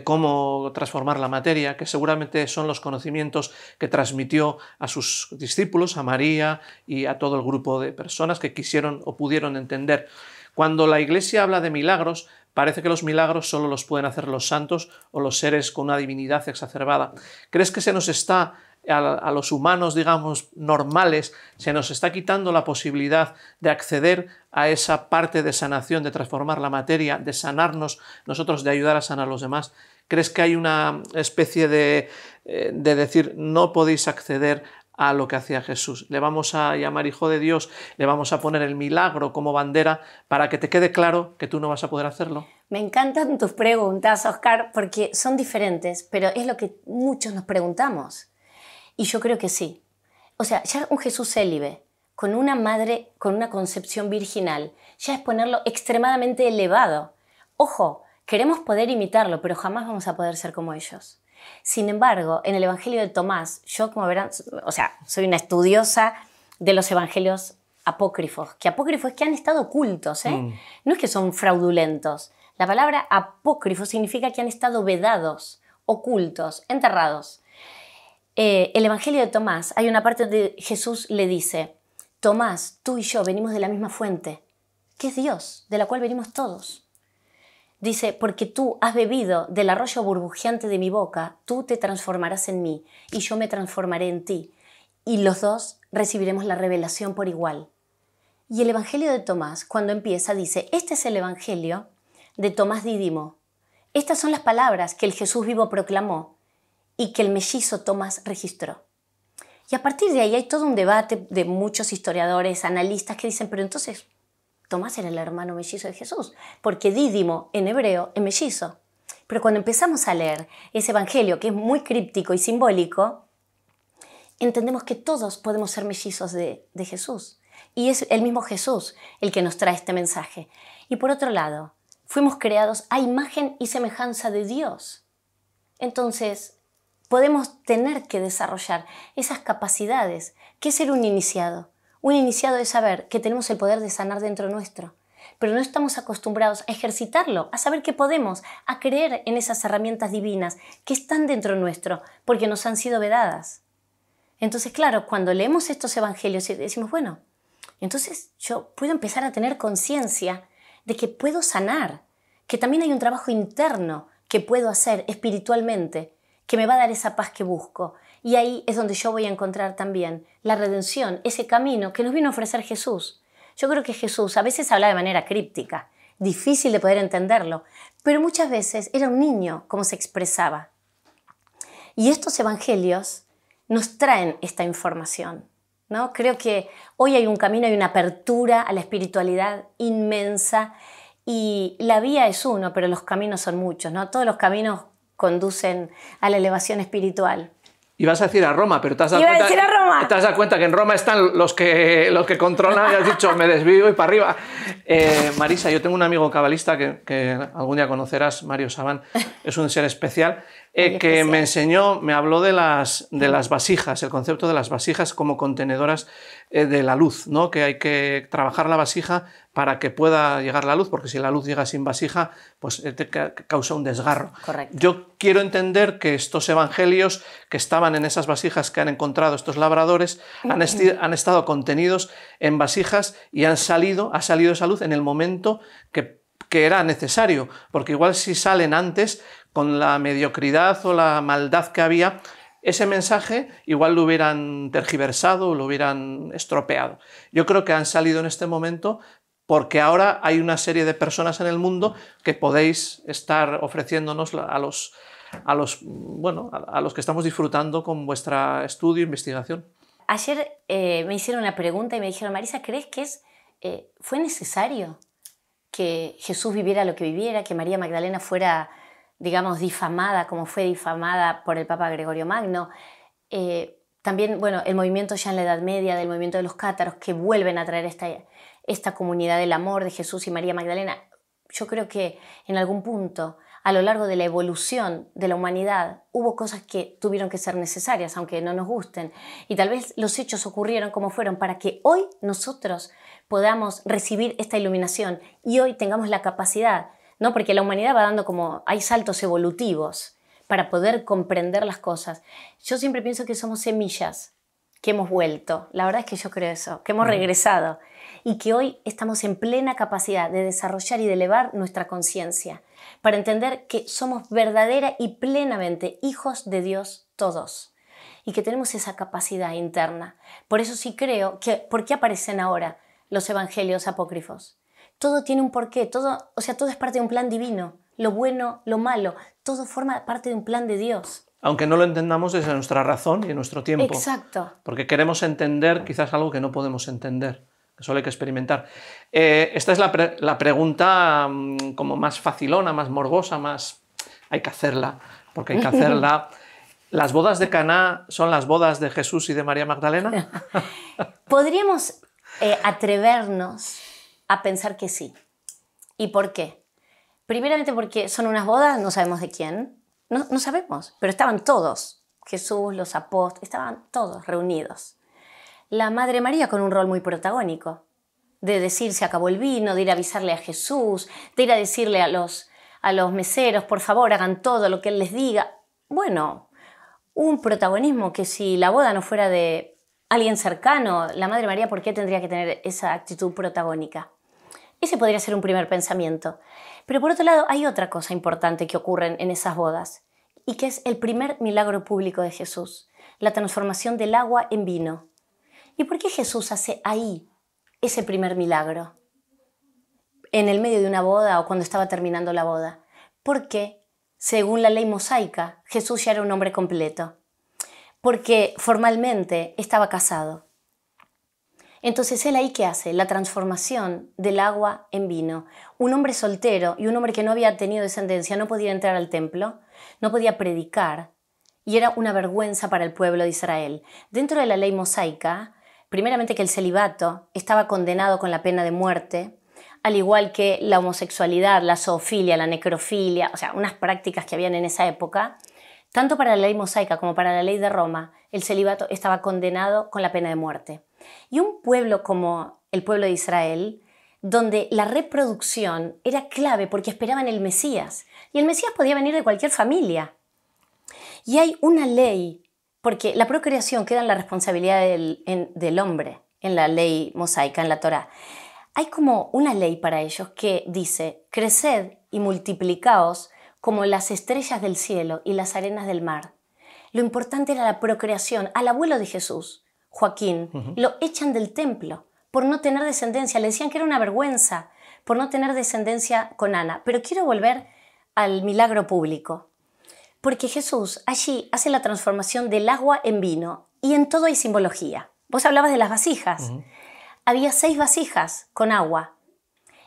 cómo transformar la materia, que seguramente son los conocimientos que transmitió a sus discípulos, a María y a todo el grupo de personas que quisieron o pudieron entender. Cuando la Iglesia habla de milagros, parece que los milagros solo los pueden hacer los santos o los seres con una divinidad exacerbada. ¿Crees que se nos está, a los humanos, digamos, normales, se nos está quitando la posibilidad de acceder a esa parte de sanación, de transformar la materia, de sanarnos nosotros, de ayudar a sanar a los demás? ¿Crees que hay una especie de decir, no podéis acceder a lo que hacía Jesús? Le vamos a llamar Hijo de Dios, le vamos a poner el milagro como bandera para que te quede claro que tú no vas a poder hacerlo. Me encantan tus preguntas, Óscar, porque son diferentes, pero es lo que muchos nos preguntamos. Y yo creo que sí. O sea, ya un Jesús célibe, con una madre con una concepción virginal, ya es ponerlo extremadamente elevado. Ojo, queremos poder imitarlo, pero jamás vamos a poder ser como ellos. Sin embargo, en el Evangelio de Tomás, yo, como verán, o sea, soy una estudiosa de los evangelios apócrifos, que apócrifos es que han estado ocultos, ¿eh? No es que son fraudulentos. La palabra apócrifo significa que han estado vedados, ocultos, enterrados. El Evangelio de Tomás, hay una parte donde Jesús le dice: Tomás, tú y yo venimos de la misma fuente, que es Dios, de la cual venimos todos. Dice, porque tú has bebido del arroyo burbujeante de mi boca, tú te transformarás en mí y yo me transformaré en ti. Y los dos recibiremos la revelación por igual. Y el Evangelio de Tomás, cuando empieza, dice, este es el Evangelio de Tomás Dídimo. Estas son las palabras que el Jesús vivo proclamó y que el mellizo Tomás registró. Y a partir de ahí hay todo un debate de muchos historiadores, analistas que dicen, pero entonces Tomás era el hermano mellizo de Jesús, porque Dídimo en hebreo es mellizo. Pero cuando empezamos a leer ese evangelio, que es muy críptico y simbólico, entendemos que todos podemos ser mellizos de Jesús. Y es el mismo Jesús el que nos trae este mensaje. Y por otro lado, fuimos creados a imagen y semejanza de Dios. Entonces, podemos tener que desarrollar esas capacidades. ¿Qué es ser un iniciado? Un iniciado es saber que tenemos el poder de sanar dentro nuestro, pero no estamos acostumbrados a ejercitarlo, a saber que podemos, a creer en esas herramientas divinas que están dentro nuestro, porque nos han sido vedadas. Entonces, claro, cuando leemos estos evangelios y decimos, bueno, entonces yo puedo empezar a tener conciencia de que puedo sanar, que también hay un trabajo interno que puedo hacer espiritualmente, que me va a dar esa paz que busco. Y ahí es donde yo voy a encontrar también la redención, ese camino que nos vino a ofrecer Jesús. Yo creo que Jesús a veces habla de manera críptica, difícil de poder entenderlo, pero muchas veces era un niño como se expresaba. Y estos evangelios nos traen esta información, ¿no? Creo que hoy hay un camino, hay una apertura a la espiritualidad inmensa y la vía es uno, pero los caminos son muchos, ¿no? Todos los caminos conducen a la elevación espiritual. Ibas a decir a Roma, pero te has dado cuenta que en Roma están los que controlan y has dicho, me desvío y para arriba. Marisa, yo tengo un amigo cabalista que algún día conocerás, Mario Sabán, es un ser especial, que me enseñó, me habló de las vasijas, el concepto de las vasijas como contenedoras de la luz, ¿no? Que hay que trabajar la vasija para que pueda llegar la luz, porque si la luz llega sin vasija, pues te causa un desgarro. Correcto. Yo quiero entender que estos evangelios que estaban en esas vasijas que han encontrado estos labradores han estado contenidos en vasijas y ha salido esa luz en el momento que era necesario, porque igual si salen antes, con la mediocridad o la maldad que había, ese mensaje igual lo hubieran tergiversado, lo hubieran estropeado. Yo creo que han salido en este momento porque ahora hay una serie de personas en el mundo que podéis estar ofreciéndonos a los que estamos disfrutando con vuestra estudio e investigación. Ayer me hicieron una pregunta y me dijeron, Marisa, ¿crees que fue necesario que Jesús viviera lo que viviera, que María Magdalena fuera, digamos, difamada como fue difamada por el Papa Gregorio Magno? También, bueno, el movimiento ya en la Edad Media, del movimiento de los cátaros, que vuelven a traer esta comunidad del amor de Jesús y María Magdalena. Yo creo que en algún punto a lo largo de la evolución de la humanidad hubo cosas que tuvieron que ser necesarias, aunque no nos gusten. Y tal vez los hechos ocurrieron como fueron para que hoy nosotros podamos recibir esta iluminación y hoy tengamos la capacidad, ¿no? Porque la humanidad va dando hay saltos evolutivos para poder comprender las cosas. Yo siempre pienso que somos semillas que hemos vuelto. La verdad es que yo creo eso, que hemos regresado y que hoy estamos en plena capacidad de desarrollar y de elevar nuestra conciencia para entender que somos verdadera y plenamente hijos de Dios todos y que tenemos esa capacidad interna. Por eso sí creo que, ¿por qué aparecen ahora los evangelios apócrifos? Todo tiene un porqué, todo es parte de un plan divino. Lo bueno, lo malo, todo forma parte de un plan de Dios. Aunque no lo entendamos desde nuestra razón y en nuestro tiempo. Exacto. Porque queremos entender quizás algo que no podemos entender, que solo hay que experimentar. Esta es la pregunta como más facilona, más morbosa, hay que hacerla, porque hay que hacerla. ¿Las bodas de Caná son las bodas de Jesús y de María Magdalena? Podríamos atrevernos a pensar que sí. ¿Y por qué? Primeramente porque son unas bodas, no sabemos de quién. No sabemos, pero estaban todos. Jesús, los apóstoles, estaban todos reunidos. La Madre María con un rol muy protagónico, de decir se acabó el vino, de ir a avisarle a Jesús, de ir a decirle a los meseros, por favor, hagan todo lo que Él les diga. Bueno, un protagonismo que si la boda no fuera de alguien cercano, la Madre María, ¿por qué tendría que tener esa actitud protagónica? Ese podría ser un primer pensamiento. Pero por otro lado, hay otra cosa importante que ocurre en esas bodas, y que es el primer milagro público de Jesús, la transformación del agua en vino. ¿Y por qué Jesús hace ahí ese primer milagro? En el medio de una boda o cuando estaba terminando la boda. Porque, según la ley mosaica, Jesús ya era un hombre completo. Porque formalmente estaba casado. Entonces, ¿él ahí qué hace? La transformación del agua en vino. Un hombre soltero y un hombre que no había tenido descendencia no podía entrar al templo, no podía predicar, y era una vergüenza para el pueblo de Israel. Dentro de la ley mosaica, primeramente que el celibato estaba condenado con la pena de muerte, al igual que la homosexualidad, la zoofilia, la necrofilia, o sea, unas prácticas que habían en esa época. Tanto para la ley mosaica como para la ley de Roma, el celibato estaba condenado con la pena de muerte. Y un pueblo como el pueblo de Israel, donde la reproducción era clave porque esperaban el Mesías, y el Mesías podía venir de cualquier familia. Y hay una ley, porque la procreación queda en la responsabilidad del hombre, en la ley mosaica, en la Torá. Hay como una ley para ellos que dice, creced y multiplicaos como las estrellas del cielo y las arenas del mar. Lo importante era la procreación. Al abuelo de Jesús, Joaquín, lo echan del templo por no tener descendencia. Le decían que era una vergüenza por no tener descendencia con Ana. Pero quiero volver al milagro público. Porque Jesús allí hace la transformación del agua en vino y en todo hay simbología. Vos hablabas de las vasijas. Había 6 vasijas con agua.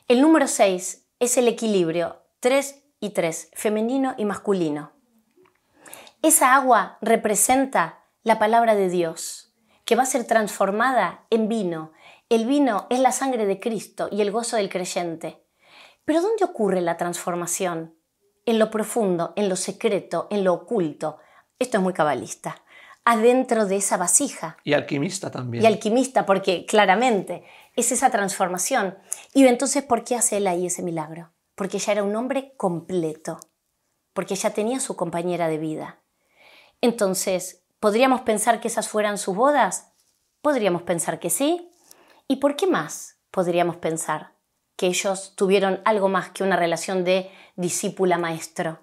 El número 6 es el equilibrio, 3 y 3, femenino y masculino. Esa agua representa la palabra de Dios, que va a ser transformada en vino. El vino es la sangre de Cristo y el gozo del creyente. ¿Pero dónde ocurre la transformación? En lo profundo, en lo secreto, en lo oculto. Esto es muy cabalista. Adentro de esa vasija. Y alquimista también. Y alquimista, porque claramente es esa transformación. Y entonces, ¿por qué hace él ahí ese milagro? Porque ya era un hombre completo. Porque ya tenía su compañera de vida. Entonces, ¿podríamos pensar que esas fueran sus bodas? Podríamos pensar que sí. ¿Y por qué más podríamos pensar que ellos tuvieron algo más que una relación de discípula-maestro?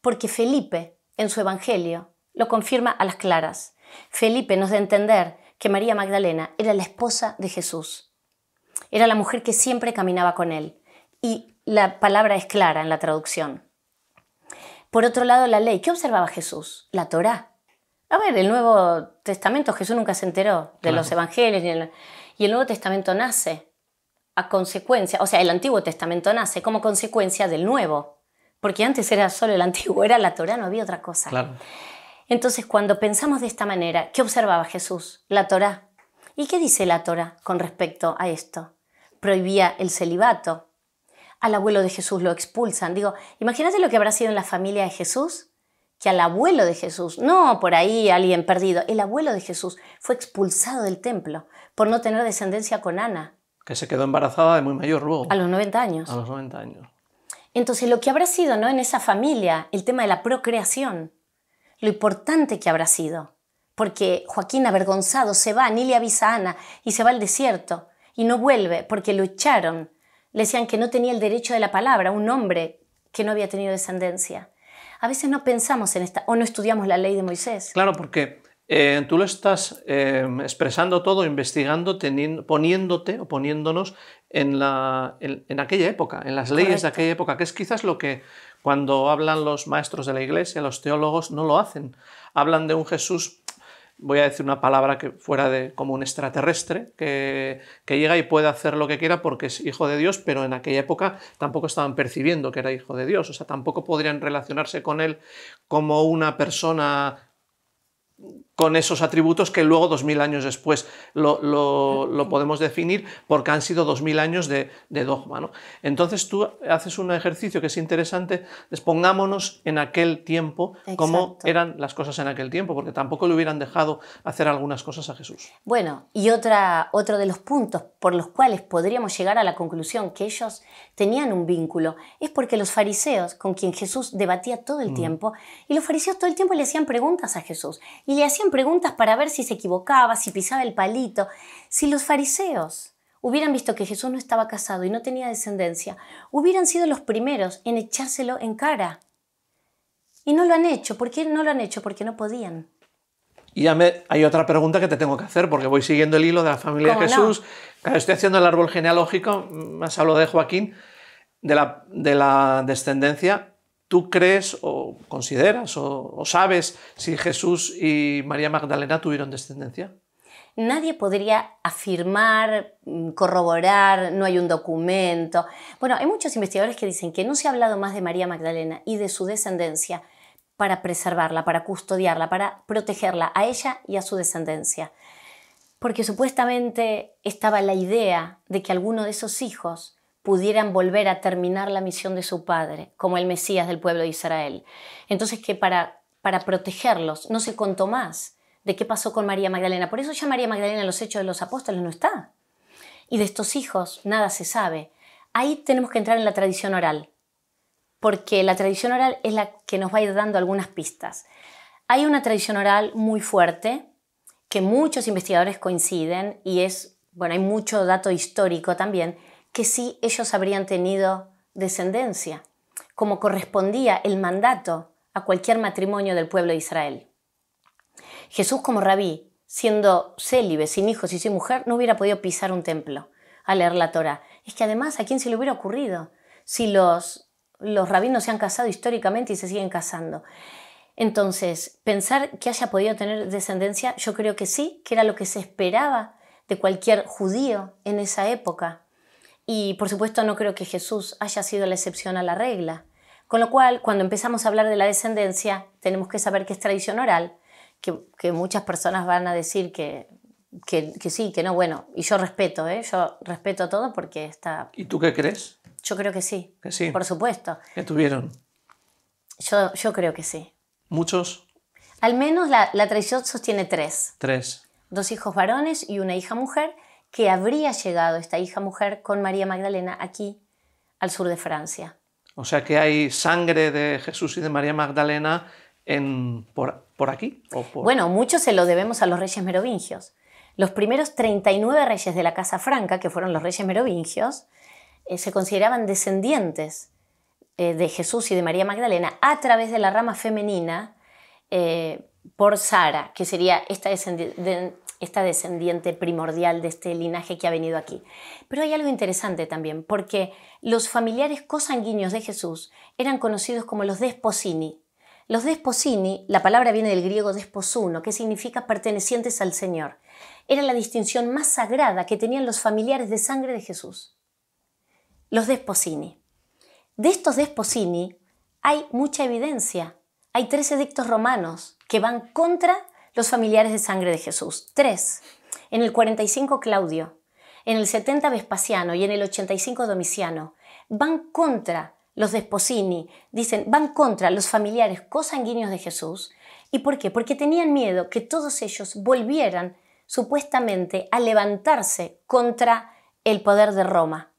Porque Felipe, en su evangelio, lo confirma a las claras. Felipe nos da a entender que María Magdalena era la esposa de Jesús. Era la mujer que siempre caminaba con él. Y la palabra es clara en la traducción. Por otro lado, la ley. ¿Qué observaba Jesús? La Torá. A ver, el Nuevo Testamento, Jesús nunca se enteró de los evangelios. Y el Nuevo Testamento nace a consecuencia, o sea, el Antiguo Testamento nace como consecuencia del Nuevo. Porque antes era solo el Antiguo, era la Torá, no había otra cosa. Claro. Entonces, cuando pensamos de esta manera, ¿qué observaba Jesús? La Torá. ¿Y qué dice la Torá con respecto a esto? Prohibía el celibato. Al abuelo de Jesús lo expulsan. Digo, imagínate lo que habrá sido en la familia de Jesús, que al abuelo de Jesús, no por ahí alguien perdido, el abuelo de Jesús fue expulsado del templo por no tener descendencia con Ana. Que se quedó embarazada de muy mayor luego. A los 90 años. A los 90 años. Entonces, lo que habrá sido, ¿no?, en esa familia, el tema de la procreación, lo importante que habrá sido. Porque Joaquín, avergonzado, se va, ni le avisa a Ana, y se va al desierto, y no vuelve porque lo echaron. Le decían que no tenía el derecho de la palabra, un hombre que no había tenido descendencia. A veces no pensamos en esta, o no estudiamos la ley de Moisés. Claro, porque tú lo estás expresando todo, investigando, poniéndote o poniéndonos en aquella época, en las leyes Correcto. de aquella época, que es quizás lo que cuando hablan los maestros de la Iglesia, los teólogos, no lo hacen. Hablan de un Jesús, voy a decir una palabra que fuera de como un extraterrestre, que llega y puede hacer lo que quiera porque es hijo de Dios, pero en aquella época tampoco estaban percibiendo que era hijo de Dios, o sea, tampoco podrían relacionarse con él como una persona con esos atributos que luego 2000 años después lo podemos definir porque han sido 2000 años de dogma, ¿no? Entonces tú haces un ejercicio que es interesante, pongámonos en aquel tiempo, cómo eran las cosas en aquel tiempo, porque tampoco le hubieran dejado hacer algunas cosas a Jesús. Bueno, y otro de los puntos por los cuales podríamos llegar a la conclusión que ellos tenían un vínculo es porque los fariseos, con quien Jesús debatía todo el tiempo, y los fariseos todo el tiempo le hacían preguntas a Jesús, y le hacían preguntas para ver si se equivocaba, si pisaba el palito. Si los fariseos hubieran visto que Jesús no estaba casado y no tenía descendencia, hubieran sido los primeros en echárselo en cara. Y no lo han hecho. ¿Por qué no lo han hecho? Porque no podían. Y hay otra pregunta que te tengo que hacer, porque voy siguiendo el hilo de la familia de Jesús. No? Claro, estoy haciendo el árbol genealógico, más hablo de Joaquín, de la descendencia. ¿Tú crees o consideras o sabes si Jesús y María Magdalena tuvieron descendencia? Nadie podría afirmar, corroborar, no hay un documento. Bueno, hay muchos investigadores que dicen que no se ha hablado más de María Magdalena y de su descendencia para preservarla, para custodiarla, para protegerla a ella y a su descendencia. Porque supuestamente estaba la idea de que alguno de esos hijos pudieran volver a terminar la misión de su padre, como el Mesías del pueblo de Israel. Entonces que para protegerlos no se contó más de qué pasó con María Magdalena. Por eso ya María Magdalena en los Hechos de los Apóstoles no está. Y de estos hijos nada se sabe. Ahí tenemos que entrar en la tradición oral, porque la tradición oral es la que nos va a ir dando algunas pistas. Hay una tradición oral muy fuerte, que muchos investigadores coinciden, y hay mucho dato histórico también, que sí ellos habrían tenido descendencia, como correspondía el mandato a cualquier matrimonio del pueblo de Israel. Jesús como rabí, siendo célibe, sin hijos y sin mujer, no hubiera podido pisar un templo a leer la Torá. Es que además, ¿a quién se le hubiera ocurrido? Si los rabinos se han casado históricamente y se siguen casando. Entonces, pensar que haya podido tener descendencia, yo creo que sí, que era lo que se esperaba de cualquier judío en esa época. Y por supuesto no creo que Jesús haya sido la excepción a la regla. Con lo cual, cuando empezamos a hablar de la descendencia, tenemos que saber que es tradición oral, que muchas personas van a decir que sí, que no. Bueno, y yo respeto todo porque está... ¿Y tú qué crees? Yo creo que sí. Que sí. Por supuesto. ¿Qué tuvieron? Yo creo que sí. ¿Muchos? Al menos la tradición sostiene 3. 3. 2 hijos varones y una hija mujer, que habría llegado esta hija mujer con María Magdalena aquí, al sur de Francia. O sea que hay sangre de Jesús y de María Magdalena por aquí. Bueno, mucho se lo debemos a los reyes merovingios. Los primeros 39 reyes de la Casa Franca, que fueron los reyes merovingios, se consideraban descendientes de Jesús y de María Magdalena a través de la rama femenina por Sara, que sería esta descendiente primordial de este linaje que ha venido aquí. Pero hay algo interesante también, porque los familiares cosanguíneos de Jesús eran conocidos como los desposini. Los desposini, la palabra viene del griego desposuno, que significa pertenecientes al Señor. Era la distinción más sagrada que tenían los familiares de sangre de Jesús. Los desposini. De estos desposini hay mucha evidencia. Hay 3 edictos romanos que van contra los familiares de sangre de Jesús. 3. En el 45 Claudio, en el 70 Vespasiano y en el 85 Domiciano van contra los desposini, dicen, van contra los familiares cosanguíneos de Jesús. ¿Y por qué? Porque tenían miedo que todos ellos volvieran supuestamente a levantarse contra el poder de Roma.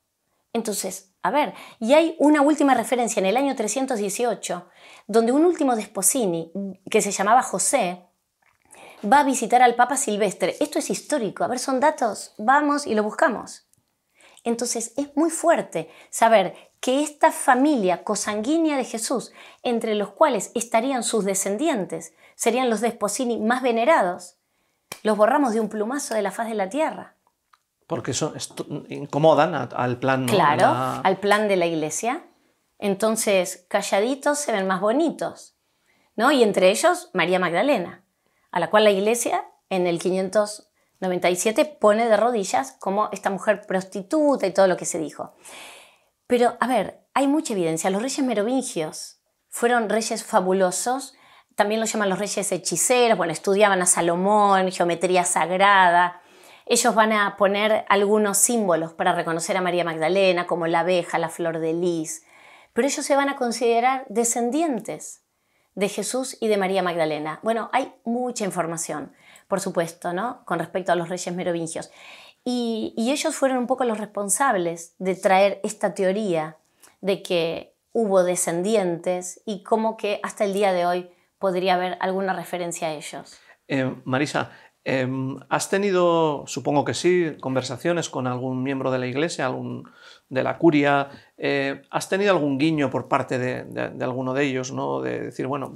Entonces, a ver, y hay una última referencia en el año 318, donde un último desposini, que se llamaba José, va a visitar al Papa Silvestre. Esto es histórico, a ver, son datos, vamos y lo buscamos. Entonces es muy fuerte saber que esta familia cosanguínea de Jesús, entre los cuales estarían sus descendientes, serían los desposini más venerados, los borramos de un plumazo de la faz de la tierra. Porque eso incomodan al plan, ¿no? Claro, al plan de la Iglesia. Entonces, calladitos se ven más bonitos, ¿no? Y entre ellos, María Magdalena, a la cual la Iglesia en el 597 pone de rodillas como esta mujer prostituta y todo lo que se dijo. Pero, a ver, hay mucha evidencia. Los reyes merovingios fueron reyes fabulosos, también los llaman los reyes hechiceros, bueno, estudiaban a Salomón, geometría sagrada. Ellos van a poner algunos símbolos para reconocer a María Magdalena, como la abeja, la flor de lis. Pero ellos se van a considerar descendientes de Jesús y de María Magdalena. Bueno, hay mucha información, por supuesto, ¿no?, con respecto a los reyes merovingios. Y ellos fueron un poco los responsables de traer esta teoría de que hubo descendientes y como que hasta el día de hoy podría haber alguna referencia a ellos. Marisa, ¿has tenido, supongo que sí, conversaciones con algún miembro de la Iglesia, de la curia? ¿Has tenido algún guiño por parte de alguno de ellos, ¿no?, de decir, bueno,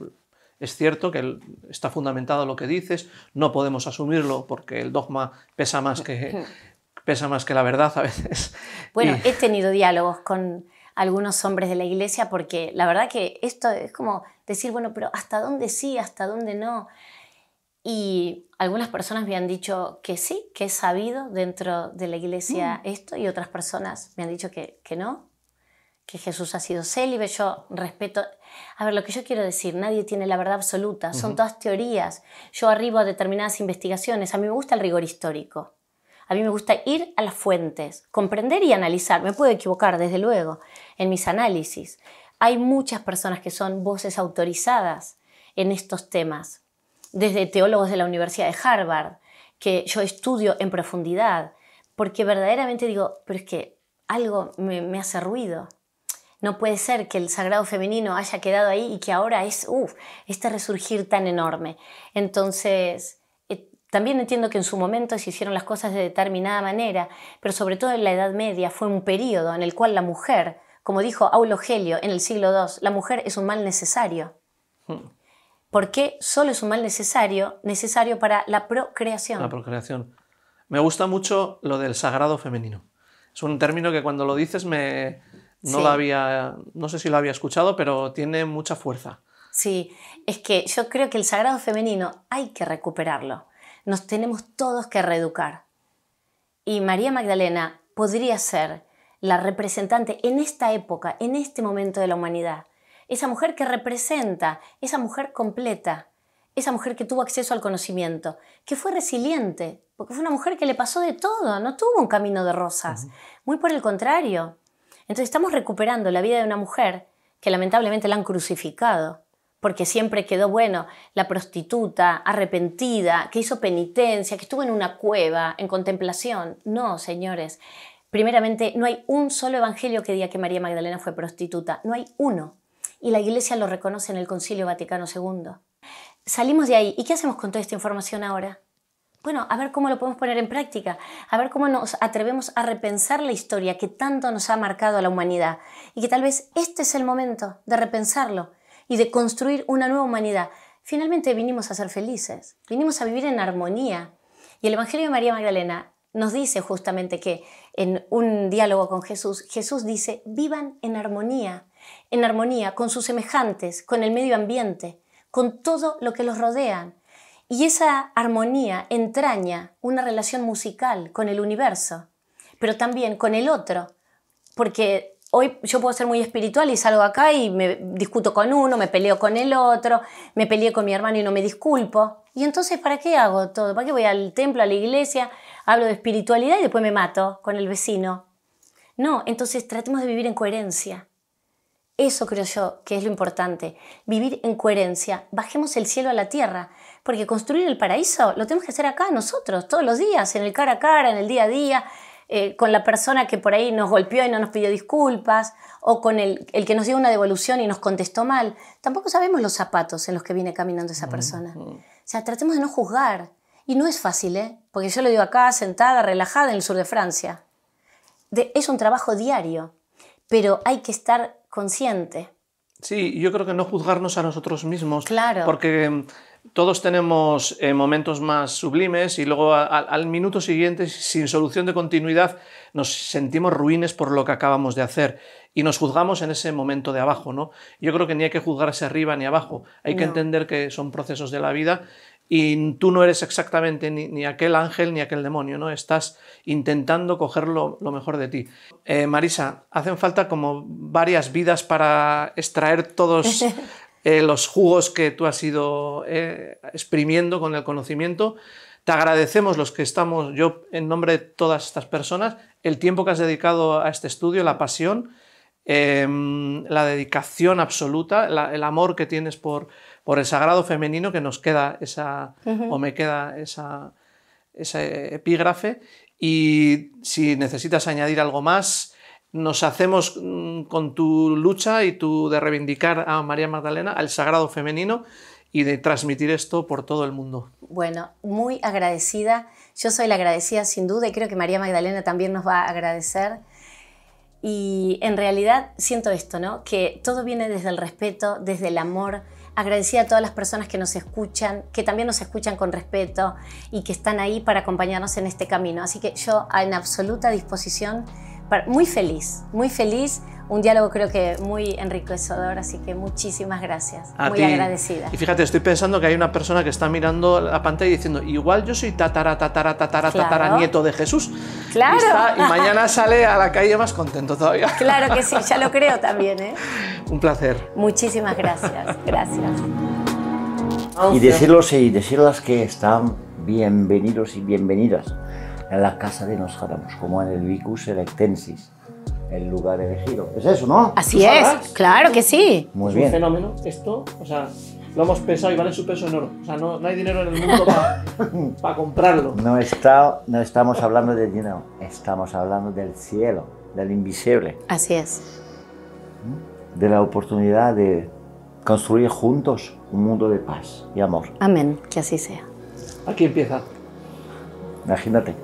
es cierto que está fundamentado lo que dices, no podemos asumirlo porque el dogma pesa más que la verdad a veces? Bueno, he tenido diálogos con algunos hombres de la Iglesia porque la verdad que esto es como decir, bueno, pero ¿hasta dónde sí, hasta dónde no? Y algunas personas me han dicho que sí, que es sabido dentro de la Iglesia esto, y otras personas me han dicho que no, que Jesús ha sido célibe. Yo respeto. A ver, lo que yo quiero decir, nadie tiene la verdad absoluta, son todas teorías. Yo arribo a determinadas investigaciones, a mí me gusta el rigor histórico. A mí me gusta ir a las fuentes, comprender y analizar. Me puedo equivocar, desde luego, en mis análisis. Hay muchas personas que son voces autorizadas en estos temas, desde teólogos de la Universidad de Harvard, que yo estudio en profundidad, porque verdaderamente digo, pero es que algo me hace ruido. No puede ser que el sagrado femenino haya quedado ahí y que ahora es este resurgir tan enorme. Entonces, también entiendo que en su momento se hicieron las cosas de determinada manera, pero sobre todo en la Edad Media fue un periodo en el cual la mujer, como dijo Aulo Gelio en el siglo II, la mujer es un mal necesario. ¿Por qué solo es un mal necesario para la procreación? La procreación. Me gusta mucho lo del sagrado femenino. Es un término que cuando lo dices no sé si lo había escuchado, pero tiene mucha fuerza. Sí, es que yo creo que el sagrado femenino hay que recuperarlo. Nos tenemos todos que reeducar. Y María Magdalena podría ser la representante en esta época, en este momento de la humanidad. Esa mujer que representa, esa mujer completa, esa mujer que tuvo acceso al conocimiento, que fue resiliente, porque fue una mujer que le pasó de todo, no tuvo un camino de rosas, muy por el contrario. Entonces estamos recuperando la vida de una mujer que lamentablemente la han crucificado, porque siempre quedó, bueno, la prostituta, arrepentida, que hizo penitencia, que estuvo en una cueva, en contemplación. No, señores. Primeramente, no hay un solo evangelio que diga que María Magdalena fue prostituta. No hay uno. Y la Iglesia lo reconoce en el Concilio Vaticano II. Salimos de ahí. ¿Y qué hacemos con toda esta información ahora? Bueno, a ver cómo lo podemos poner en práctica, a ver cómo nos atrevemos a repensar la historia que tanto nos ha marcado a la humanidad y que tal vez este es el momento de repensarlo y de construir una nueva humanidad. Finalmente vinimos a ser felices, vinimos a vivir en armonía. Y el Evangelio de María Magdalena nos dice justamente que en un diálogo con Jesús, Jesús dice, vivan en armonía con sus semejantes, con el medio ambiente, con todo lo que los rodea. Y esa armonía entraña una relación musical con el universo, pero también con el otro, porque hoy yo puedo ser muy espiritual y salgo acá y me discuto con uno, me peleo con el otro, me peleé con mi hermano y no me disculpo. Y entonces, ¿para qué hago todo? ¿Para qué voy al templo, a la iglesia, hablo de espiritualidad y después me mato con el vecino? No, entonces tratemos de vivir en coherencia. Eso creo yo que es lo importante, vivir en coherencia. Bajemos el cielo a la tierra, porque construir el paraíso lo tenemos que hacer acá nosotros, todos los días, en el cara a cara, en el día a día, con la persona que por ahí nos golpeó y no nos pidió disculpas, o con el que nos dio una devolución y nos contestó mal. Tampoco sabemos los zapatos en los que viene caminando esa persona. O sea, tratemos de no juzgar. Y no es fácil, porque yo lo digo acá, sentada, relajada en el sur de Francia. Es un trabajo diario, pero hay que estar consciente. Sí, yo creo que no juzgarnos a nosotros mismos, claro, porque todos tenemos momentos más sublimes y luego al minuto siguiente, sin solución de continuidad, nos sentimos ruines por lo que acabamos de hacer y nos juzgamos en ese momento de abajo, ¿no? Yo creo que ni hay que juzgarse arriba ni abajo, hay que entender que son procesos de la vida y tú no eres exactamente ni aquel ángel ni aquel demonio, ¿no? Estás intentando coger lo mejor de ti. Marisa, hacen falta como varias vidas para extraer todos los jugos que tú has ido exprimiendo con el conocimiento. Te agradecemos los que estamos, yo en nombre de todas estas personas, el tiempo que has dedicado a este estudio, la pasión, la dedicación absoluta, el amor que tienes por el sagrado femenino, que nos queda o me queda esa epígrafe. Y si necesitas añadir algo más, nos hacemos con tu lucha y tu de reivindicar a María Magdalena, al sagrado femenino, y de transmitir esto por todo el mundo. Bueno, muy agradecida. Yo soy la agradecida sin duda y creo que María Magdalena también nos va a agradecer. Y en realidad siento esto, ¿no? Que todo viene desde el respeto, desde el amor. Agradecida a todas las personas que nos escuchan, que también nos escuchan con respeto y que están ahí para acompañarnos en este camino. Así que yo en absoluta disposición, muy feliz, un diálogo creo que muy enriquecedor, así que muchísimas gracias, muy agradecida. Y fíjate, estoy pensando que hay una persona que está mirando la pantalla y diciendo, igual yo soy tatara nieto de Jesús. Claro. Y mañana sale a la calle más contento todavía. Claro que sí, ya lo creo también, ¿eh? Un placer. Muchísimas gracias, gracias. Y decirlos y decirlas que están bienvenidos y bienvenidas en la casa de Nostradamus, como en el Vicus Electensis, el lugar elegido. Es eso, ¿no? Así es, claro que sí. Muy es bien. Un fenómeno, esto, o sea, lo hemos pesado y vale su peso en oro. O sea, no hay dinero en el mundo para comprarlo. No estamos hablando de dinero, estamos hablando del cielo, del invisible. Así es. De la oportunidad de construir juntos un mundo de paz y amor. Amén, que así sea. Aquí empieza. Imagínate.